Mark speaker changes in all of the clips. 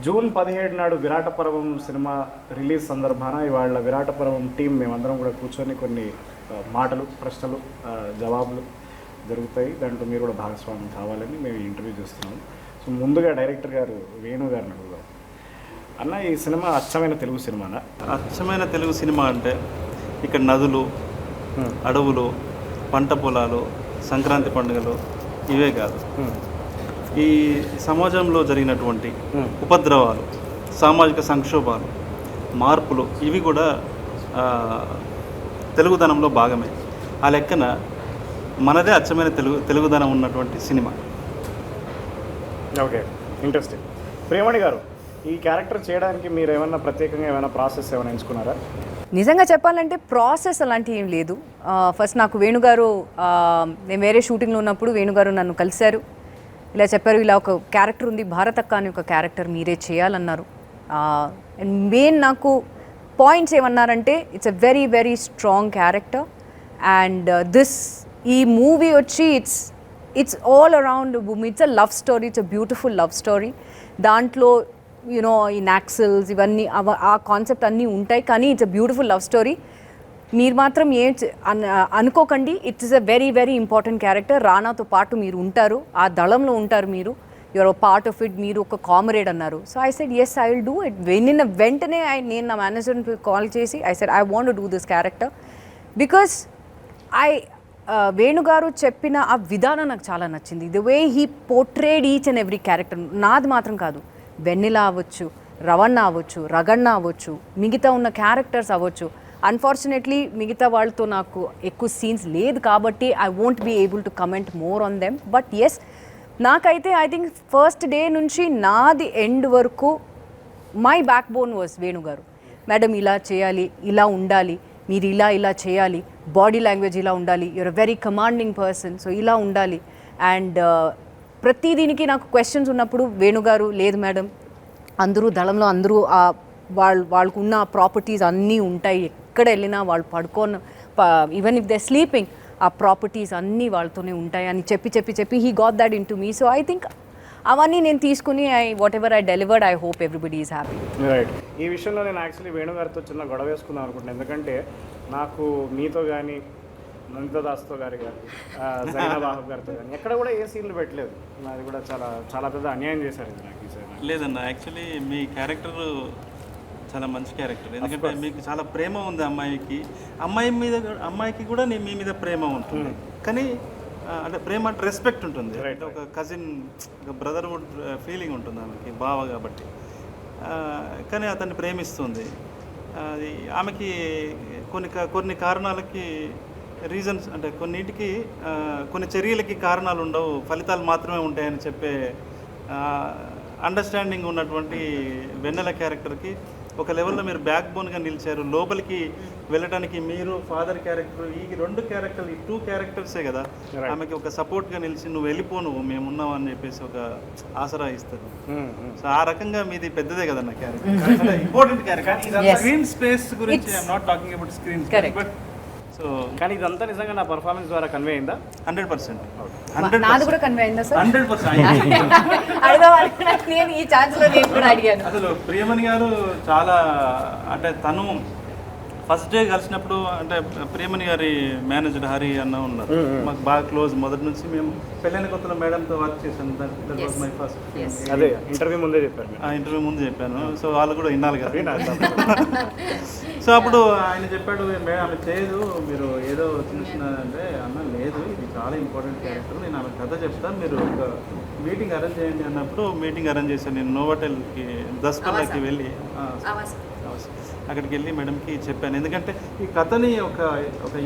Speaker 1: June 17 నాడు విరాట పర్వం cinema release సందర్భాన ఇవాళ విరాట పర్వం టీం మేమందరం కూడా కూర్చొని కొన్ని మాటలు ప్రశ్నలు జవాబులు జరుగుతాయి. దాంట్లో మీరు కూడా భాగస్వామ్యం కావాలని మేము ఇంటర్వ్యూ చేస్తున్నాం. సో ముందుగా డైరెక్టర్ గారు వేణు గారిని అడుగుదాం. అన్న, ఈ సినిమా అచ్చమైన తెలుగు సినిమానా?
Speaker 2: అచ్చమైన తెలుగు సినిమా అంటే ఇక్కడ నదులు, అడవులు, పంట పొలాలు, సంక్రాంతి పండుగలు ఇవే కాదు, ఈ సమాజంలో జరిగినటువంటి ఉపద్రవాలు, సామాజిక సంక్షోభాలు, మార్పులు ఇవి కూడా తెలుగుదనంలో భాగమే. ఆ లెక్కన మనదే అచ్చమైన తెలుగుదనం ఉన్నటువంటి సినిమా.
Speaker 1: Okay, interesting. ప్రియమణి గారు, ఈ క్యారెక్టర్ చేయడానికి మీరు ఏమైనా ప్రత్యేకంగా ఏమైనా ప్రాసెస్ ఏమైనా ఎంచుకున్నారా?
Speaker 3: నిజంగా చెప్పాలంటే ప్రాసెస్ అలాంటివి ఏం లేదు. ఫస్ట్ నాకు వేణుగారు, నేను వేరే షూటింగ్లో ఉన్నప్పుడు వేణుగారు నన్ను కలిశారు. ఇలా చెప్పారు, ఇలా ఒక క్యారెక్టర్ ఉంది భారతక్క అని ఒక క్యారెక్టర్ మీరే చేయాలన్నారు. అండ్ మెయిన్ నాకు పాయింట్స్ ఏమన్నారంటే it's a very very strong character and ఈ మూవీ వచ్చి it's all around it's a love story, it's a beautiful love story. దాంట్లో యూనో ఈ నాక్సల్స్ ఇవన్నీ ఆ కాన్సెప్ట్ అన్నీ ఉంటాయి, కానీ it's a beautiful love story. మీరు మాత్రం ఏం అనుకోకండి, it's a very very important character. రానాతో పాటు మీరు ఉంటారు, ఆ దళంలో ఉంటారు, మీరు యువర్ పార్ట్ ఆఫ్ ఇట్, మీరు ఒక కామరేడ్ అన్నారు. So I said yes, I will do it. నిన్న వెంటనే నేను నా మేనేజర్ని కాల్ చేసి I said I want to do this character because వేణుగారు చెప్పిన ఆ విధానం నాకు చాలా నచ్చింది. The way he portrayed each and every character. నాది మాత్రం కాదు, వెన్నెల అవ్వచ్చు, రవణ అవ్వచ్చు, రగన్న అవ్వచ్చు, మిగతా ఉన్న క్యారెక్టర్స్ అవ్వచ్చు. అన్ఫార్చునేట్లీ మిగతా వాళ్ళతో నాకు ఎక్కువ సీన్స్ లేదు కాబట్టి I won't be able to comment more on them. But yes, నాకైతే ఐ థింక్ ఫస్ట్ డే నుంచి నాది ఎండ్ వరకు మై బ్యాక్ బోన్ వాజ్ వేణుగారు. మేడం ఇలా చేయాలి, ఇలా ఉండాలి, మీరు ఇలా ఇలా చేయాలి, బాడీ లాంగ్వేజ్ ఇలా ఉండాలి, you are a very commanding person, so ఇలా ఉండాలి. అండ్ ప్రతి దీనికి నాకు క్వశ్చన్స్ ఉన్నప్పుడు వేణుగారు లేదు మేడం, అందరూ దళంలో అందరూ వాళ్ళకు ఉన్న ప్రాపర్టీస్ అన్నీ ఉంటాయి, ఎక్కడ వెళ్ళినా వాళ్ళు పడుకోని ఈవెన్ ఇఫ్ దే స్లీపింగ్ ఆ ప్రాపర్టీస్ అన్నీ వాళ్ళతోనే ఉంటాయి అని చెప్పి he got that in to me. So I think అవన్నీ నేను తీసుకుని what ever I delivered, I hope everybody is happy.
Speaker 1: Right. ఈ విషయంలో నేను యాక్చువల్లీ వేణుగారితో చిన్న గొడవ వేసుకుందాం అనుకుంటున్నాను. ఎందుకంటే నాకు మీతో కానీ నందిత దాస్తో గారి కానీ జైనబాబు గారితో కానీ ఎక్కడ కూడా ఏ సీన్లు పెట్టలేదు. అది కూడా చాలా చాలా పెద్ద అన్యాయం చేశారు ఇది నాకు.
Speaker 2: లేదన్న, యాక్చువల్లీ మీ క్యారెక్టర్ చాలా మంచి క్యారెక్టర్. ఎందుకంటే మీకు చాలా ప్రేమ ఉంది అమ్మాయికి, అమ్మాయికి కూడా మీ మీద ప్రేమ ఉంటుంది. కానీ అంటే ప్రేమ అంటే రెస్పెక్ట్ ఉంటుంది, అంటే ఒక కజిన్, ఒక బ్రదర్హుడ్ ఫీలింగ్ ఉంటుంది ఆమెకి, బావ కాబట్టి. కానీ అతన్ని ప్రేమిస్తుంది. అది ఆమెకి కొన్ని కారణాలకి రీజన్స్, అంటే కొన్నింటికి కొన్ని చర్యలకి కారణాలు ఉండవు, ఫలితాలు మాత్రమే ఉంటాయని చెప్పే అండర్స్టాండింగ్ ఉన్నటువంటి వెన్నెల క్యారెక్టర్కి ఒక లెవెల్లో మీరు బ్యాక్ బోన్గా నిలిచారు. లోపలికి వెళ్ళడానికి మీరు ఫాదర్ క్యారెక్టర్, ఈ రెండు క్యారెక్టర్లు, ఈ 2 క్యారెక్టర్సే కదా ఆమెకి ఒక సపోర్ట్గా నిలిచి నువ్వు వెళ్ళిపోను మేమున్నావు అని చెప్పేసి ఒక ఆసరా ఇస్తారు. సో ఆ రకంగా మీది పెద్దదే కదా నా character, important character. Screen space గురించి I'm not talking about screen space, but so
Speaker 1: కానీ ఇదంతా నిజంగా నా పర్ఫార్మెన్స్ ద్వారా కన్వే అయిందా?
Speaker 2: 100%.
Speaker 3: నాది కూడా కన్వే అయిందా సార్?
Speaker 2: 100%.
Speaker 3: నేను ఈ ఛాన్స్లో నేను కూడా అడిగాను.
Speaker 2: అసలు ప్రియమణి గారు చాలా, అంటే తను ఫస్ట్ డే కలిసినప్పుడు, అంటే ప్రియమణి గారి మేనేజర్ హరి అన్న ఉన్నారు, మాకు బాగా క్లోజ్ మొదటి నుంచి. మేము పెళ్ళైన కొత్తలో మేడంతో వర్క్ చేశాను. That was my first.
Speaker 1: అదే ఇంటర్వ్యూ ముందే చెప్పారు.
Speaker 2: ఇంటర్వ్యూ ముందు చెప్పాను. సో వాళ్ళు కూడా వినాలి కదా. సో అప్పుడు ఆయన చెప్పాడు, ఆమె చేయదు, మీరు ఏదో చూసినారంటే అన్న లేదు, ఇది చాలా ఇంపార్టెంట్ క్యారెక్టర్, నేను ఆమె కథ చెప్తాను, మీరు ఒక మీటింగ్ అరేంజ్ చేయండి అన్నప్పుడు మీటింగ్ అరేంజ్ చేశాను. నేను నోవాటెల్కి దస్పల్లాకి వెళ్ళి అక్కడికి వెళ్ళి మేడంకి చెప్పాను. ఎందుకంటే ఈ కథని ఒక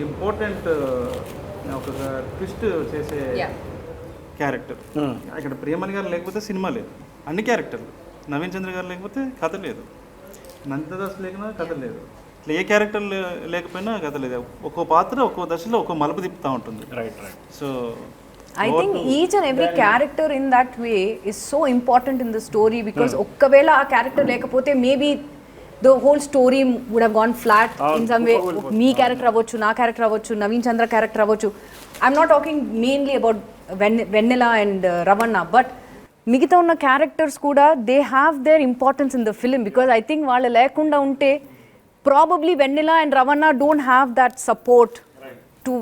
Speaker 2: ఇంపార్టెంట్ ఒక ట్విస్ట్ చేసే క్యారెక్టర్. ఇక్కడ ప్రియమణి గారు లేకపోతే సినిమా లేదు, అన్ని క్యారెక్టర్లు. నవీన్ చంద్ర గారు లేకపోతే కథ లేదు, నందిదాస్ లేకపోయినా కథ లేదు, ఏ క్యారెక్టర్ లేకపోయినా కథ లేదు. ఒక్కో పాత్ర ఒక్కో దశలో ఒక్కో మలుపు తిప్పుతూ ఉంటుంది.
Speaker 1: Right.
Speaker 2: So
Speaker 3: I think each and every character in that way is so important in the story because ఒక్కవేళ ఆ క్యారెక్టర్ లేకపోతే maybe the whole story would have gone flat in some way. Me character అవ్వచ్చు, నా character అవ్వచ్చు, నవీన్ చంద్ర character అవ్వచ్చు. I'm not talking mainly about Vennela and Ravanna, but మిగతా ఉన్న characters కూడా they have their importance in the film because I think వాళ్ళు లేకుండా ఉంటే probably vanilla and Ravana don't have that support to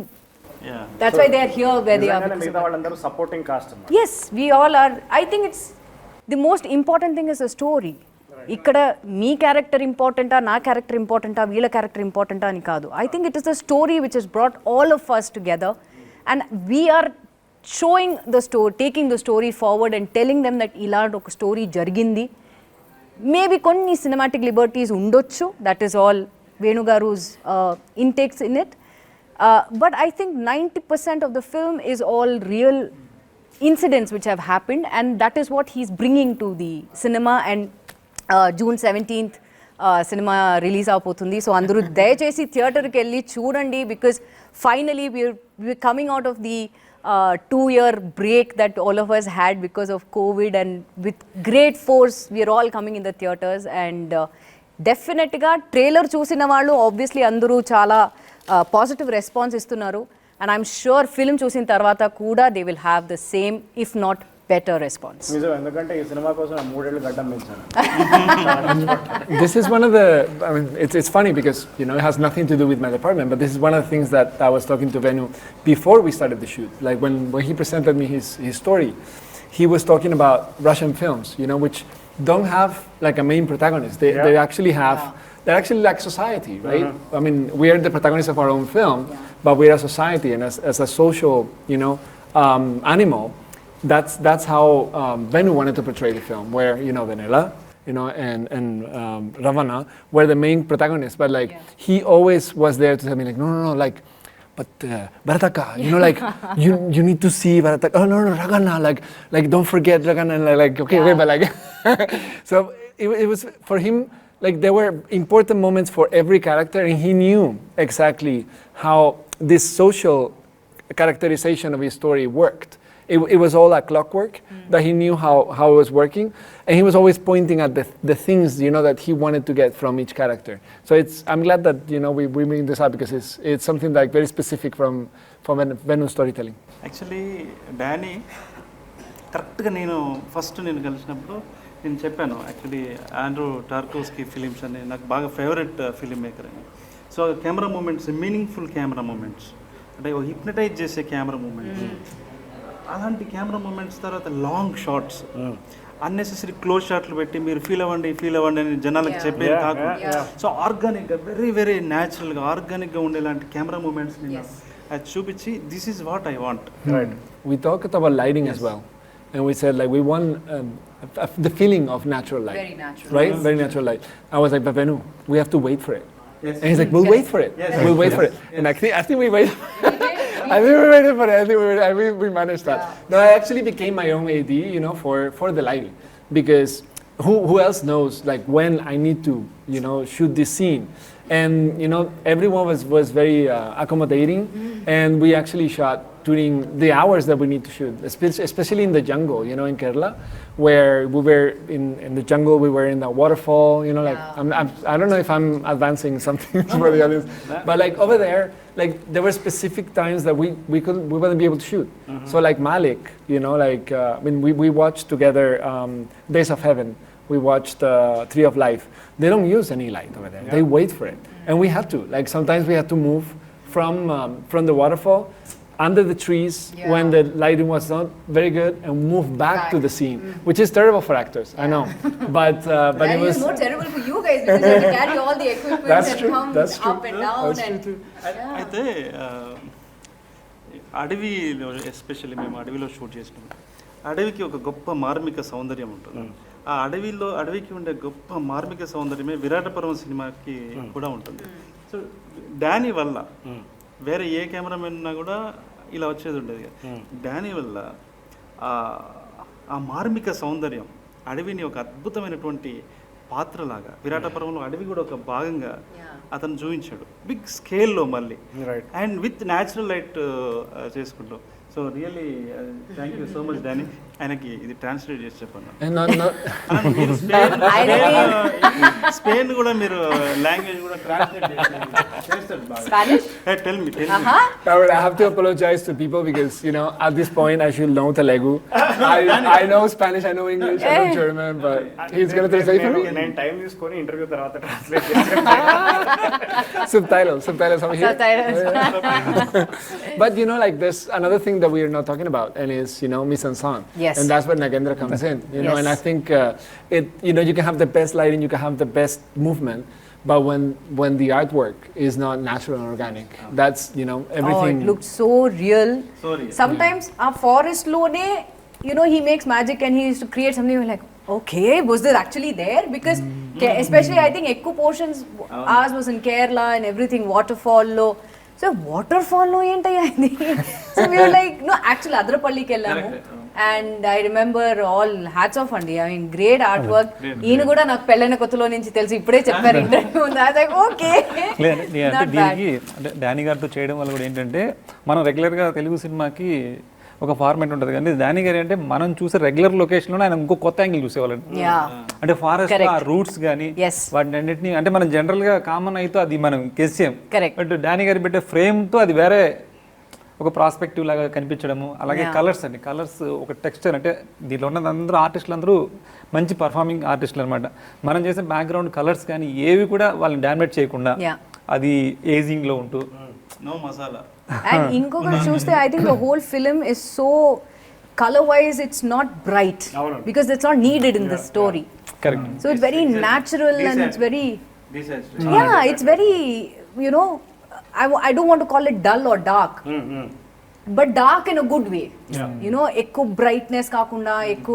Speaker 3: that's why they are here where they are
Speaker 1: మిగతా వాళ్ళందరూ supporting cost
Speaker 3: yes we all are I think it's the most important thing is a story ఇక్కడ మీ character ఇంపార్టెంటా నా character ఇంపార్టెంటా వీళ్ళ character ఇంపార్టెంటా అని కాదు I think it is the story which is brought all of us together and we are showing the story taking the story forward and telling them that ఇలాంటి ఒక story జరిగింది maybe కొన్ని cinematic liberties ఉండొచ్చు that is all వేణుగారు's intakes in it but I think 90% of the film is all real incidents which have happened and that is what he's bringing to the cinema and June 17th cinema release అయిపోతుంది so అందరూ దయచేసి థియేటర్కి వెళ్ళి చూడండి because finally we're coming out of the 2-year break that all of us had because of COVID and with great force we are all coming in the theaters and డెఫినెట్గా trailer చూసిన వాళ్ళు obviously అందరూ చాలా positive response ఇస్తున్నారు and I'm sure film చూసిన తర్వాత కూడా they will have the same if not better response.
Speaker 1: ఎందుకంటే ఈ సినిమా కోసం 3 ఏళ్ళు గడ్డం పెంచాను.
Speaker 4: This is one of the, I mean, it's funny because, you know, it has nothing to do with my department, but this is one of the things that I was talking to Venu before we started the shoot. Like when he presented me his story, he was talking about Russian films, you know, which don't have like a main protagonist. They actually have, they're actually like society, right? I mean, we are the protagonists of our own film, but we are a society and as a social, you know, animal. That's how Venu wanted to portray the film, where, you know, Venela, you know, and Ravana were the main protagonists, but like he always was there to tell me like, no, like, but Bharataka, you know, like you need to see Bharataka. Oh no, Ragana, like don't forget Ragana, like okay, but like, so it was for him. Like there were important moments for every character, and he knew exactly how this social characterization of his story worked. It was all like clockwork, that he knew how it was working, and he was always pointing at the things, you know, that he wanted to get from each character. So I'm glad that, you know, we bring this up because it's something like very specific from Venu storytelling.
Speaker 2: Actually, Danny, కరెక్ట్గా నేను first కలిసినప్పుడు నేను చెప్పాను actually Andrew Tarkovsky films అని నాకు బాగా favourite film maker అని so camera moments meaningful camera moments అంటే హిప్నటైజ్ చేసే కెమెరా మూమెంట్స్ అలాంటి కెమెరా మూమెంట్స్ తర్వాత లాంగ్ షార్ట్స్ అన్నెసెసరీ క్లోజ్ షాట్లు పెట్టి మీరు ఫీల్ అవ్వండి అని జనాలకు చెప్పేది కాకుండా సో ఆర్గానిక్గా వెరీ వెరీ న్యాచురల్గా ఆర్గానిక్గా ఉండేలాంటి కెమెరా మూమెంట్స్ అది చూపించి this is what I want.
Speaker 4: Right. We talked about lighting as well, and we said like we want the feeling of natural light.
Speaker 3: Very natural.
Speaker 4: Right? Very natural light. I was like, but Venu, we have to wait for it. Yes. And he's like, we'll wait for it. Yes. We'll wait for it. And I think we waited. I think we waited for it. I think we managed that. No, I actually became my own AD, you know, for the lighting, because who else knows like when I need to, you know, shoot this scene, and you know everyone was very accommodating, and we actually shot during the hours that we need to shoot, especially in the jungle, you know, in Kerala, where we were in the jungle, we were in the waterfall, you know, like I don't know if I'm advancing something for the audience, but like over there, like there were specific times that we wouldn't be able to shoot. So like Malik, you know, like I mean we watched together Days of Heaven, we watched Tree of Life. They don't use any light over there. They wait for it, and we had to. Like sometimes we had to move from the waterfall under the trees when the lighting was not very good and move back to the scene, which is terrible for actors, I know, but it was
Speaker 3: more terrible for you guys because you have to carry all the equipment
Speaker 4: that's true.
Speaker 3: Up and down.
Speaker 4: That's true too.
Speaker 2: అయితే అడవిలో especially మేము అడవిలో shoot చేసినాం. అడవికి ఒక గొప్ప మార్మిక సౌందర్యం ఉంటుంది. ఆ అడవికి ఉండే గొప్ప మార్మిక సౌందర్యమే విరాట పర్వం సినిమాకి కూడా ఉంటుంది. సో డానీ వల్ల వేరే ఏ కెమెరామెన్ ఉన్నా కూడా ఇలా వచ్చేది ఉండేది. డానీ వల్ల ఆ మార్మిక సౌందర్యం అడవిని ఒక అద్భుతమైనటువంటి పాత్రలాగా విరాట పర్వంలో అడవి కూడా ఒక భాగంగా అతను చూపించాడు బిగ్ స్కేల్లో మళ్ళీ అండ్ విత్ న్యాచురల్ లైట్ చేసుకుంటూ. So really thank you so much Danny. ఆయనకి ఇది ట్రాన్స్లేట్ చేసి చెప్పండి.
Speaker 4: And not
Speaker 2: అన్న, మీరు స్పెయిన్ కూడా మీరు లాంగ్వేజ్ కూడా ట్రాన్స్లేట్ చేస్తారు బాగా.
Speaker 3: Spanish
Speaker 2: tell me
Speaker 4: I have to apologize to people because, you know, at this point I should know Telugu. I know Spanish, I know English, I know German, but he's going to translate for me.
Speaker 1: నేను time తీసుకొని interview తర్వాత translate చేస్తాను.
Speaker 4: Subtitles over here. But you know, like there's another thing that we are not talking about, and is, you know, mise en scène.
Speaker 3: Yes.
Speaker 4: And that's where Nagendra comes in. You know,
Speaker 3: Yes.
Speaker 4: and I think you know, you can have the best lighting, you can have the best movement, but when the artwork is not natural and organic, that's, you know, everything.
Speaker 3: Oh, it looked so real.
Speaker 2: Sorry.
Speaker 3: Sometimes a forest lone, you know, he makes magic and he used to create something. You're like, okay, was this actually there? Because especially I think Ekku portions, ours was in Kerala and everything, waterfall lo. So waterfall lo entaya idi. So we were like, no, actually Adrapalli ki ellamu. And I remember all hats off andi. I mean, great artwork. ఈయన కూడా నాకు పెళ్ళైన కొత్తలో నుంచి తెలిసి ఇప్పుడే చెప్పారు interview ఉంది. I was like, okay.
Speaker 5: అంటే దీనికి అంటే డానీ గారితో చేయడం వల్ల కూడా ఏంటంటే మనం రెగ్యులర్గా తెలుగు సినిమాకి ఒక ఫార్మేట్ ఉంటుంది, కానీ డానీ గారి అంటే మనం చూసే రెగ్యులర్ లొకేషన్లో ఆయన ఇంకో కొత్త యాంగిల్ చూసేవాళ్ళండి. అంటే ఫారెస్ట్ ఆ రూట్స్ కానీ వాటిని అన్నింటినీ అంటే మనం జనరల్గా కామన్ అయితే అది మనం గెస్ చేయం. బట్ డానీ గారి పెట్టే ఫ్రేమ్తో అది వేరే ఒక ప్రాస్పెక్టివ్ లాగా కనిపించడము. అలాగే కలర్స్ అండి, కలర్స్ ఒక టెక్స్చర్ అంటే దీంట్లో ఉన్న అందరూ ఆర్టిస్టులు అందరూ మంచి పర్ఫార్మింగ్ ఆర్టిస్టులు అనమాట. మనం చేసే బ్యాక్గ్రౌండ్ కలర్స్ కానీ ఏవి కూడా వాళ్ళని డామినేట్ చేయకుండా అది ఏజింగ్లో ఉంటూ
Speaker 2: నో మసాలా.
Speaker 3: And ఇంకొకటి చూస్తే I think the whole film is so color wise it's not bright because it's not needed in the story.
Speaker 5: Correct.
Speaker 3: So it's very natural and it's very it's very, you know, I don't want to call it dull or dark. But dark in a good way. You know, ekku brightness kaakunda, ekku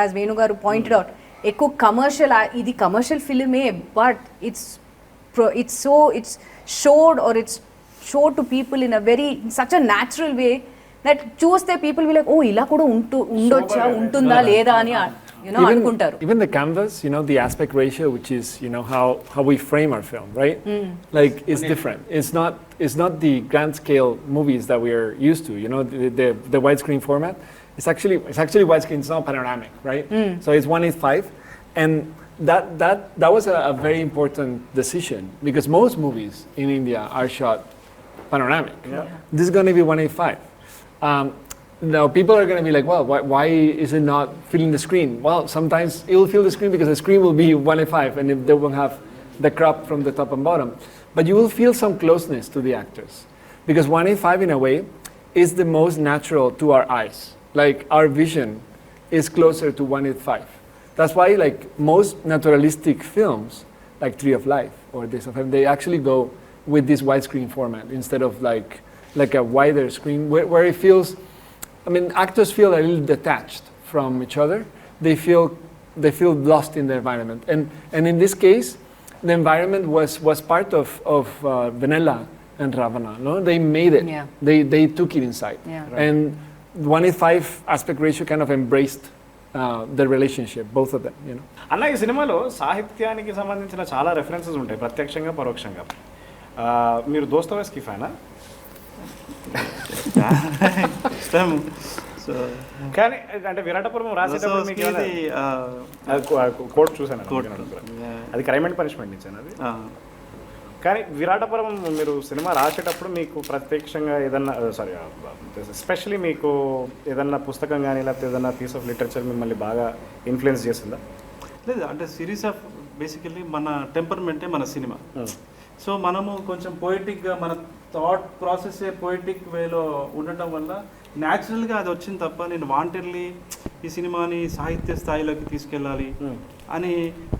Speaker 3: as Venu garu pointed out, ekku commercial, idi commercial film but it's showed or it's showed to people in a very such a natural way that చూస్తే people will like, oh ఇలా కూడా ఉండొచ్చా ఉంటుందా లేదా అని, you know, అనుకుంటారు.
Speaker 4: Even the canvas, you know, the aspect ratio, which is, you know, how we frame our film, right? Like it's different. It's not the grand scale movies that we are used to, you know, the widescreen format. It's actually widescreen, it's not panoramic, right? So it's 1:5, and that was a very important decision because most movies in India are shot panoramic. This is going to be 1:5. Now people are going to be like, well, why is it not filling the screen? Well, sometimes it will fill the screen because the screen will be 1:5 and they will have the crop from the top and bottom. But you will feel some closeness to the actors because 1:5 in a way is the most natural to our eyes. Like our vision is closer to 1:5. That's why like most naturalistic films like Tree of Life or Days of Heaven, they actually go with this widescreen format instead of like a wider screen where it feels, I mean, actors feel a little detached from each other. They feel lost in the environment. And in this case, the environment was part of Venela and Ravana. No, they made it. They took it inside. And 1:5 aspect ratio kind of embraced the relationship, both of them. You know.
Speaker 1: అన్న, ఈ సినిమాలో సాహిత్యానికి సంబంధించిన చాలా references ఉంటాయి, ప్రత్యక్షంగా పరోక్షంగా. మీరు దోస్తవేస్కి ఫ్యానా? కానీ అంటే విరాటపురం రాసేటప్పుడు మీకు కోర్టు చూసాను, అది క్రైమ్ అండ్ పనిష్మెంట్ ఇచ్చాను అది. కానీ విరాటపురం మీరు సినిమా రాసేటప్పుడు మీకు ప్రత్యక్షంగా ఏదన్నా ఎస్పెషలీ మీకు ఏదన్నా పుస్తకం కానీ లేకపోతే ఏదన్నా పీస్ ఆఫ్ లిటరేచర్ మిమ్మల్ని బాగా ఇన్ఫ్లుయెన్స్ చేసిందా?
Speaker 2: లేదు, అంటే సిరీస్ ఆఫ్ బేసికల్లీ మన టెంపర్మెంటే మన సినిమా. సో మనము కొంచెం పోయిటిక్గా మన థాట్ ప్రాసెస్ పోయిటిక్ వేలో ఉండటం వల్ల న్యాచురల్గా అది వచ్చింది తప్ప నేను వాంటెడ్లీ ఈ సినిమాని సాహిత్య స్థాయిలోకి తీసుకెళ్ళాలి అని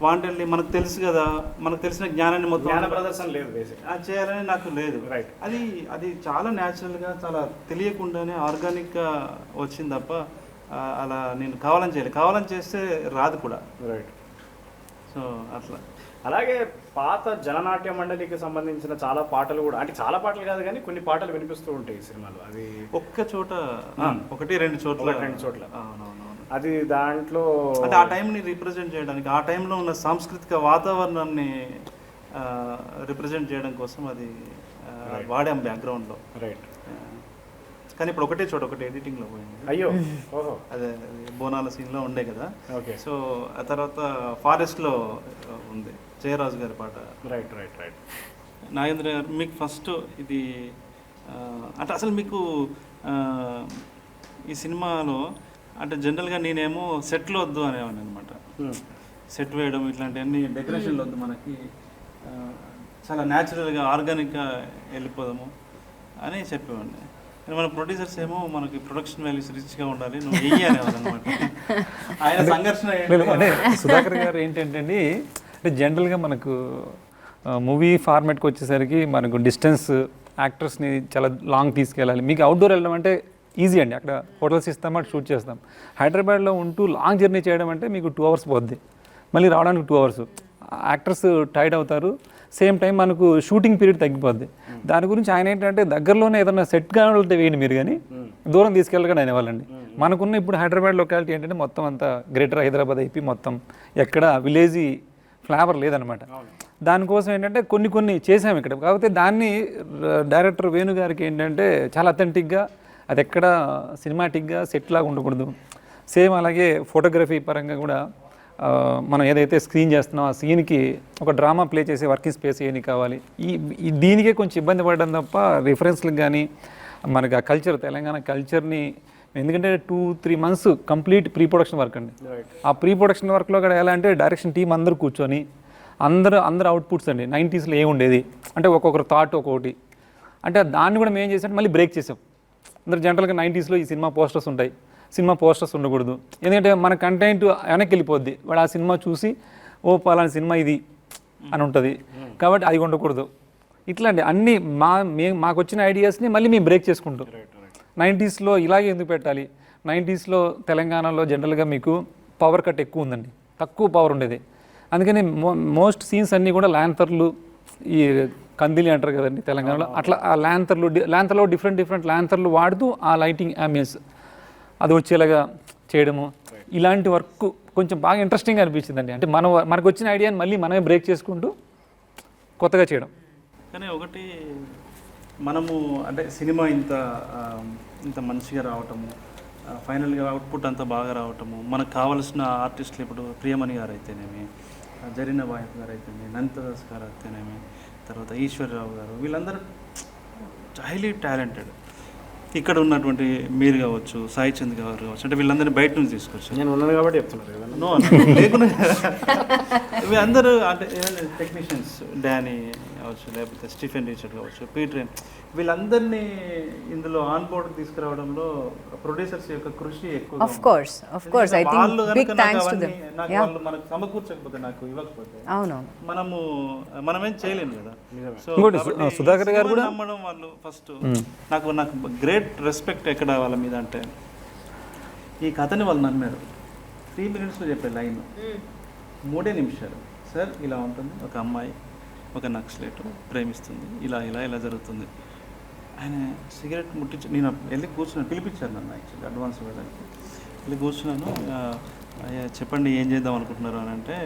Speaker 2: వాంటెడ్లీ మనకు తెలుసు కదా, మనకు తెలిసిన జ్ఞానాన్ని మొత్తం
Speaker 1: ప్రదర్శన లేదు
Speaker 2: అది చేయాలని నాకు లేదు. అది చాలా న్యాచురల్గా చాలా తెలియకుండానే ఆర్గానిక్గా వచ్చింది తప్ప అలా నేను కావాలని చేస్తే రాదు కూడా. సో అట్లా.
Speaker 1: అలాగే పాత జననాట్య మండలికి సంబంధించిన చాలా పాటలు కూడా, అంటే చాలా పాటలు కాదు కానీ కొన్ని పాటలు వినిపిస్తూ ఉంటాయి ఈ సినిమాలో. అది
Speaker 2: ఒక్క చోట, ఒకటి రెండు చోట్ల.
Speaker 1: అది దాంట్లో
Speaker 2: అంటే ఆ టైంని రిప్రజెంట్ చేయడానికి, ఆ టైంలో ఉన్న సాంస్కృతిక వాతావరణాన్ని రిప్రజెంట్ చేయడం కోసం అది వాడాం బ్యాక్గ్రౌండ్లో. కానీ ఇప్పుడు ఒకటే చోట ఒకటి ఎడిటింగ్లో పోయింది.
Speaker 1: అయ్యో, ఓహో,
Speaker 2: అదే బోనాల సీన్లో ఉండే కదా.
Speaker 1: ఓకే,
Speaker 2: సో ఆ తర్వాత ఫారెస్ట్లో ఉంది జయరాజు గారి పాట.
Speaker 1: Right right right.
Speaker 2: నాగేంద్ర గారు, మీకు ఫస్ట్ ఇది అంటే అసలు మీకు ఈ సినిమాలో అంటే జనరల్గా నేనేమో సెట్లు వద్దు అనేవాడిని అనమాట. సెట్ వేయడం ఇట్లాంటివన్నీ డెకరేషన్లు వద్దు, మనకి చాలా న్యాచురల్గా ఆర్గానిక్గా వెళ్ళిపోదాము అని చెప్పేవాడిని. మన ప్రొడ్యూసర్స్ ఏమో మనకి ప్రొడక్షన్ వాల్యూస్ రిచ్గా ఉండాలి, నువ్వు వెయ్యి అనేవాళ్ళు అనమాట. ఆయన సంఘర్షణ
Speaker 5: అంటే సుధాకర్ గారు ఏంటంటే అంటే జనరల్గా మనకు మూవీ ఫార్మాట్కి వచ్చేసరికి మనకు డిస్టెన్స్ యాక్టర్స్ని చాలా లాంగ్ తీసుకెళ్ళాలి. మీకు అవుట్డోర్ వెళ్ళడం అంటే ఈజీ అండి, అక్కడ హోటల్స్ ఇస్తాం, అటు షూట్ చేస్తాం. హైదరాబాద్లో ఉంటూ లాంగ్ జర్నీ చేయడం అంటే మీకు 2 hours పోద్ది, మళ్ళీ రావడానికి 2 hours. యాక్టర్స్ టైర్డ్ అవుతారు, సేమ్ టైం మనకు షూటింగ్ పీరియడ్ తగ్గిపోద్ది. దాని గురించి ఆయన ఏంటంటే దగ్గరలోనే ఏదైనా సెట్ కావాలంటే వేయండి మీరు, కానీ దూరం తీసుకెళ్ళగానే అనేవాళ్ళండి. మనకున్న ఇప్పుడు హైదరాబాద్ లొకాలిటీ ఏంటంటే మొత్తం అంతా గ్రేటర్ హైదరాబాద్ అయిపోయి మొత్తం ఎక్కడ విలేజీ ఫ్లేవర్ లేదనమాట. దానికోసం ఏంటంటే కొన్ని చేసాము ఇక్కడ. కాకపోతే దాన్ని డైరెక్టర్ వేణు గారికి ఏంటంటే చాలా అథెంటిక్గా, అది ఎక్కడ సినిమాటిక్గా సెట్ లాగా ఉండకూడదు. సేమ్ అలాగే ఫోటోగ్రఫీ పరంగా కూడా మనం ఏదైతే స్క్రీన్ చేస్తున్నామో ఆ సీన్కి ఒక డ్రామా ప్లే చేసే వర్కింగ్ స్పేస్ ఏమి కావాలి. దీనికే కొంచెం ఇబ్బంది పడడం తప్ప రిఫరెన్స్లకు కానీ మనకి ఆ కల్చర్, తెలంగాణ కల్చర్ని, ఎందుకంటే 2-3 months complete pre production work అండి. ఆ ప్రీ ప్రొడక్షన్ వర్క్లో కూడా ఎలా అంటే డైరెక్షన్ టీం అందరూ కూర్చొని అందరు అవుట్పుట్స్ అండి. 90sలో ఏముండేది అంటే ఒక్కొక్కరు థాట్ ఒక్కొక్కటి, అంటే దాన్ని కూడా మేము ఏం చేసాం, మళ్ళీ బ్రేక్ చేసాం. అందరు జనరల్గా 90sలో ఈ సినిమా పోస్టర్స్ ఉంటాయి, సినిమా పోస్టర్స్ ఉండకూడదు, ఎందుకంటే మన కంటెంట్ వెనక్కి వెళ్ళిపోద్ది. వాడు ఆ సినిమా చూసి ఓ పలానా సినిమా ఇది అని ఉంటుంది, కాబట్టి అది ఉండకూడదు. ఇట్లాంటి అన్నీ మాకు వచ్చిన ఐడియాస్ని మళ్ళీ మేము బ్రేక్ చేసుకుంటాం. 90sలో ఇలాగే ఎందుకు పెట్టాలి, 90sలో తెలంగాణలో జనరల్గా మీకు పవర్ కట్ ఎక్కువ ఉందండి, తక్కువ పవర్ ఉండేది. అందుకని మోస్ట్ సీన్స్ అన్నీ కూడా ల్యాంతర్లు, ఈ కందిలి అంటారు కదండి తెలంగాణలో, అట్లా ఆ ల్యాంతర్లో డిఫరెంట్ ల్యాంతర్లు వాడుతూ ఆ లైటింగ్ అంబియన్స్ అది వచ్చేలాగా చేయడము, ఇలాంటి వర్క్ కొంచెం బాగా ఇంట్రెస్టింగ్గా అనిపించిందండి. అంటే మనకు వచ్చిన ఐడియాని మళ్ళీ మనమే బ్రేక్ చేసుకుంటూ కొత్తగా చేయడం.
Speaker 2: కానీ ఒకటి మనము అంటే సినిమా ఇంత మంచిగా రావటము, ఫైనల్గా అవుట్పుట్ అంతా బాగా రావటము, మనకు కావాల్సిన ఆర్టిస్టులు ఇప్పుడు ప్రియమణి గారు అయితేనేమి, జరీనా వాహిద్ గారు అయితేనేమి, నంతదాస్ గారు అయితేనేమి, తర్వాత ఈశ్వర్రావు గారు, వీళ్ళందరూ హైలీ టాలెంటెడ్. ఇక్కడ ఉన్నటువంటి మీరు కావచ్చు, సాయి చంద్ గారు కావచ్చు, అంటే వీళ్ళందరినీ బయట నుంచి తీసుకొచ్చారు.
Speaker 1: నేను ఉన్నాను కాబట్టి చెప్తున్నారు కదా.
Speaker 2: నో లేకుండా వీళ్ళందరూ అంటే టెక్నీషియన్స్, డానీ కావచ్చు, లేకపోతే స్టీఫెన్ రిచర్డ్ కావచ్చు, పీటర్, వీళ్ళందరినీ ఇందులో ఆన్ బోర్డ్ తీసుకురావడంలో ప్రొడ్యూసర్స్ యొక్క కృషి ఎక్కువ.
Speaker 3: Of course I think big thanks to them.
Speaker 2: వాళ్ళు మనకు సమకూర్చకపోతే, నాకు ఇవ్వకపోతే మనమేం చేయలేము కదా. సో సుధాకర్ గారు కూడా నమ్మడం, వాళ్ళు ఫస్ట్ నాకు గ్రేట్ రెస్పెక్ట్ ఎక్కడ వాళ్ళ మీద అంటే, ఈ కథని వాళ్ళు నమ్మారు. 3 minutesలో చెప్పే లైన్ 3 నిమిషాలు. సార్ ఇలా ఉంటుంది, ఒక అమ్మాయి ఒక నక్సలైట్ ప్రేమిస్తుంది, ఇలా జరుగుతుంది. ఆయన సిగరెట్ ముట్టించి, నేను వెళ్ళి కూర్చున్నాను, పిలిపించారు నన్ను యాక్చువల్లీ అడ్వాన్స్ ఇవ్వడానికి. వెళ్ళి కూర్చున్నాను, చెప్పండి ఏం చేద్దాం అనుకుంటున్నారు అని అంటే,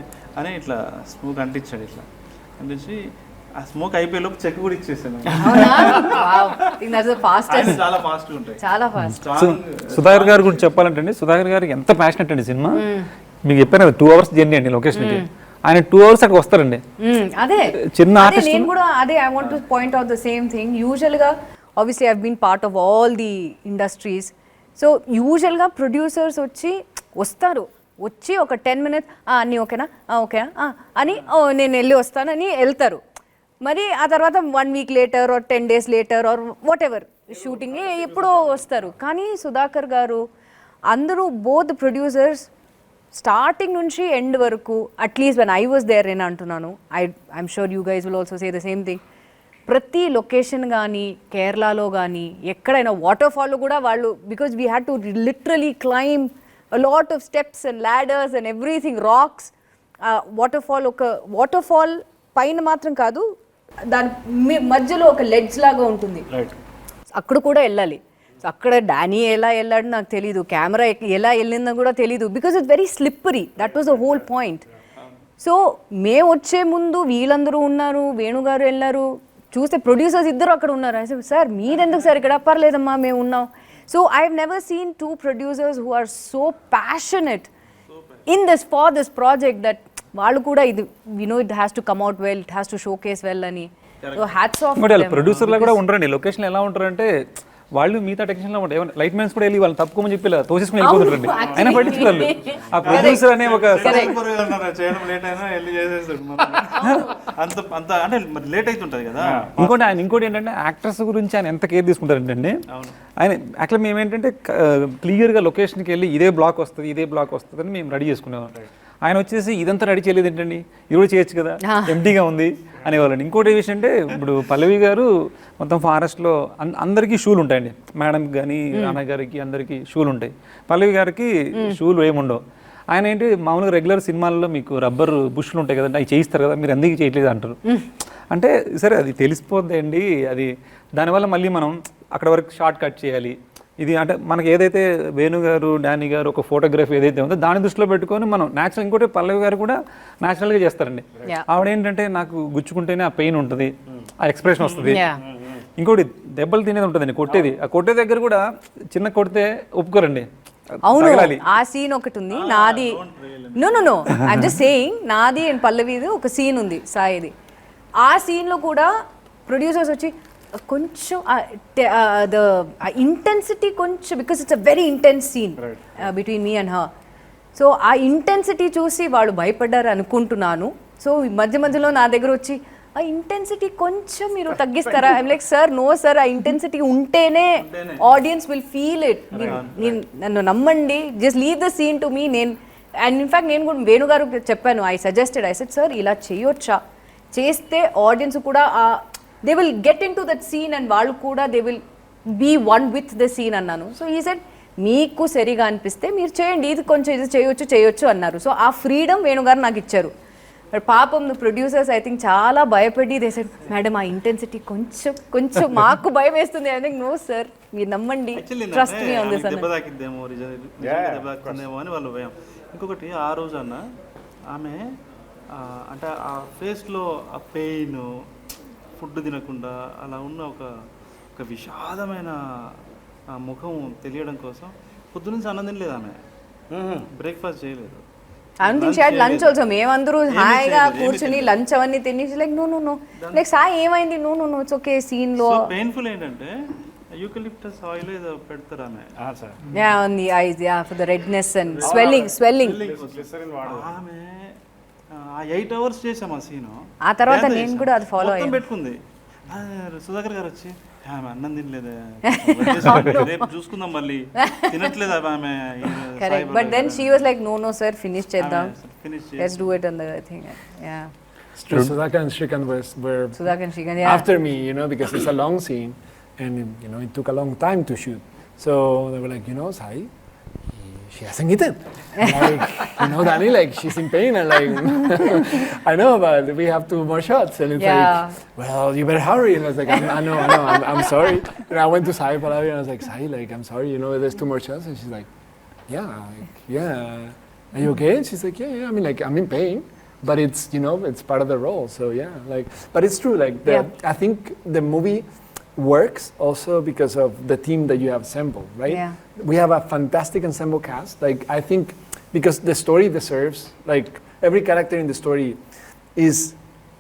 Speaker 2: అని ఇట్లా స్మోక్ అంటించాడు. ఇట్లా అంటించి ఆ స్మోక్ అయిపోయేలోపు చెక్ కూడా ఇచ్చేసాను. చాలా ఫాస్ట్గా ఉంటాయి, చాలా ఫాస్ట్.
Speaker 5: సుధాకర్ గారి గురించి చెప్పాలంటే, సుధాకర్ గారికి ఎంత ప్యాషనెట్ అండి సినిమా. మీకు చెప్పాను కదా 2 hours జర్నీ అండి లొకేషన్కి, ఆయన 2 hours అక్కడ వస్తారండి.
Speaker 3: అదే
Speaker 5: చిన్న ఆర్టిస్ట్.
Speaker 3: నేను కూడా అదే I want to point out the same thing. యూజువల్గా obviously I been part of all the industries. So యూజువల్గా ప్రొడ్యూసర్స్ వస్తారు, వచ్చి ఒక 10 minutes అన్నీ ఓకేనా ఓకేనా అని నేను వెళ్ళి వస్తానని వెళ్తారు. మరి ఆ తర్వాత 1 week later or 10 days later or whatever shooting ఎప్పుడో వస్తారు. కానీ సుధాకర్ గారు అందరూ బోత్ ప్రొడ్యూసర్స్ స్టార్టింగ్ నుంచి ఎండ్ వరకు, at least when I was there నేను అంటున్నాను, I'm sure you guys will also say the same thing. ప్రతి లొకేషన్ కానీ కేరళలో కానీ ఎక్కడైనా వాటర్ ఫాల్లో కూడా వాళ్ళు, because we had to literally climb a lot of steps and ladders and everything, rocks. Waterfall పైన మాత్రం కాదు, దాని మధ్యలో ఒక లెడ్జ్ లాగా ఉంటుంది, అక్కడ కూడా వెళ్ళాలి. సో అక్కడ డానీ ఎలా వెళ్ళాడు నాకు తెలీదు, కెమెరా ఎలా వెళ్ళిందో కూడా తెలీదు, because it's very slippery. That was the whole point. So మేము వచ్చే ముందు వీళ్ళందరూ ఉన్నారు, వేణుగారు వెళ్ళారు, చూస్తే ప్రొడ్యూసర్స్ ఇద్దరు అక్కడ ఉన్నారు. సార్ మీరెందుకు సార్ ఇక్కడ, పర్లేదమ్మా మేము ఉన్నాం. So I've never seen two producers who are so passionate in this for this project that వాళ్ళు కూడా ఇది it has to come out well, it has to showcase well అని. So hats off to them.
Speaker 5: ప్రొడ్యూసర్లు కూడా ఉంటారండి location ఎలా ఉంటారంటే వాళ్ళు మిగతా టెక్నీషియన్లో ఉంటారు లైట్ మ్యాన్స్ కూడా వెళ్ళి వాళ్ళు తప్పుకోమని చెప్పి ఇలా తోసేసుకుని వెళ్ళిపోతుంటారండి ఆయన పట్టించుకోవాలి ఆ ప్రొడ్యూసర్ అనే ఒక
Speaker 2: చేయడం లేట్ అయినా వెళ్ళి చేసేస్తాడు అంత అంత అంటే మరి లేట్ అవుతుంటది కదా.
Speaker 5: ఇంకోటి ఏంటంటే యాక్టర్స్ గురించి ఆయన ఎంత కేర్ తీసుకుంటారంటే ఆయన యాక్చువల్లీ మేము ఏంటంటే క్లియర్గా లొకేషన్కి వెళ్ళి ఇదే బ్లాక్ వస్తుంది అని మేము రెడీ చేసుకునేవాళ్ళం. ఆయన వచ్చేసి ఇదంతా రెడీ చేయలేదు ఏంటండి ఇది కూడా చేయొచ్చు కదా ఎంటీగా ఉంది అనేవాళ్ళండి. ఇంకోటి విషయం అంటే ఇప్పుడు పల్లవి గారు మొత్తం ఫారెస్ట్లో అందరికీ షూలు ఉంటాయండి, మేడంకి కానీ అన్నగారికి అందరికీ షూలు ఉంటాయి. పల్లవి గారికి షూలు ఏముండవు. ఆయన ఏంటి మామూలుగా రెగ్యులర్ సినిమాల్లో మీకు రబ్బర్ బుష్లు ఉంటాయి కదండి అవి చేయిస్తారు కదా మీరు ఎందుకు చేయట్లేదు అంటారు. అంటే సరే అది తెలిసిపోద్ది అండి అది దానివల్ల మళ్ళీ మనం అక్కడ వరకు షార్ట్ కట్ చేయాలి. ఇది అంటే మనకి ఏదైతే వేణు గారు డానీ గారు ఒక ఫోటోగ్రఫీ ఏదైతే ఉందో దాని దృష్టిలో పెట్టుకొని మనం న్యాచురల్ ఇంకోటి పల్లవి గారు కూడా న్యాచురల్గా చేస్తారండి. ఆవిడ ఏంటంటే నాకు గుచ్చుకుంటేనే ఆ పెయిన్ ఉంటుంది ఆ ఎక్స్ప్రెషన్ వస్తుంది. ఇంకోటి దెబ్బలు తినేది ఉంటుందండి కొట్టేది ఆ కొట్టే దగ్గర కూడా చిన్న కొడితే ఒప్పుకోరండి.
Speaker 3: అవును ఆ సీన్ ఒకటి ఉంది నాది నో ఐమ్ జస్ట్ సేయింగ్ నాది అండ్ పల్లవిది ఒక సీన్ ఉంది సాయిది. ఆ సీన్లో కూడా ప్రొడ్యూసర్స్ వచ్చి కొంచెం ద ఇంటెన్సిటీ కొంచెం because it's a very intense scene between me and her. So ఆ ఇంటెన్సిటీ చూసి వాళ్ళు భయపడ్డారు అనుకుంటున్నాను. సో మధ్య మధ్యలో నా దగ్గర వచ్చి ఆ ఇంటెన్సిటీ కొంచెం మీరు తగ్గిస్తారా? I'm like sir no sir ఆ ఇంటెన్సిటీ ఉంటేనే ఆడియన్స్ విల్ ఫీల్ ఇట్. నన్ను నమ్మండి just leave the scene to me. And in fact నేను కూడా వేణుగారు చెప్పాను ఐ సెడ్ సార్ ఇలా చేయొచ్చా చేస్తే ఆడియన్స్ కూడా they will get into that scene and వాళ్ళు కూడా they will be one with the scene అన్నాను. సో ఈ సెడ్ మీకు సరిగా అనిపిస్తే మీరు చేయండి ఇది కొంచెం ఇది చేయొచ్చు అన్నారు. సో ఆ ఫ్రీడమ్ వేణుగారు నాకు ఇచ్చారు. బట్ పాపం ప్రొడ్యూసర్స్ ఐ థింక్ చాలా భయపడి దే సెడ్ మేడం ఆ ఇంటెన్సిటీ కొంచెం మాకు భయం వేస్తుంది. ఐ థింక్ నో సార్ మీరు నమ్మండి ట్రస్ట్ మీ ఆన్ దిస్
Speaker 2: దెబ్బ తాకిద్దేమో అని వాళ్ళు భయం. ఇంకొకటి ఆ రోజు అన్న ఆమె అంటే ఆ ఫేస్లో ఆ పెయిన్ ఫుడ్ తినకుండా అలా ఉన్న ఒక విషాదమైన ముఖం తెలియడం కోసం పొద్దునుంచి అన్నం తినలేదు ఆమె, బ్రేక్ఫాస్ట్ చేయలేదు.
Speaker 3: లంచ్ ఆల్సో మేమందరూ హాయిగా కూర్చుని లంచ్ అవన్నీ తినేసి లైక్ నో లైక్ సాయి ఏమైంది నో ఇట్స్ ఓకే సీన్ లో
Speaker 2: పెయిన్ఫుల్ ఏంటంటే యూకలిప్టస్ ఆయిల్ ఏదో పెడతారు ఆమె
Speaker 3: on the eyes for the redness and swelling
Speaker 2: ఆమె 8 hours చేసాం ఆ సీన్.
Speaker 3: ఆ తర్వాత నేను కూడా అది ఫాలో అయ్యాను.
Speaker 2: పెట్టుకుంది సుధాకర్ గారు వచ్చి ఆమె అన్నం తినలేదే రేపు చూసుకుందాం మళ్ళీ తినట్లేదు ఆమె.
Speaker 3: Correct but then she was like no sir finish చేద్దాం let's do it on the thing. Yeah
Speaker 4: Sudhakar and Shrikant were after me, because it's a long scene and it took a long time to shoot. So they were like, Sai, she hasn't eaten. Like, Dani, like she's in pain and like I know, but we have 2 more shots and it's like, well, you better hurry. And I was like, I know, I'm sorry. And I went to Sai Pallavi and I was like, Sai, like I'm sorry, there's 2 more shots. And she's like, yeah, are you okay? And she's like, yeah. I mean, like I'm in pain, but it's it's part of the role. So yeah, like, but it's true. Like I think the movie works also because of the team that you have assembled, right?
Speaker 3: Yeah.
Speaker 4: We have a fantastic ensemble cast. Like I think because the story deserves, like every character in the story is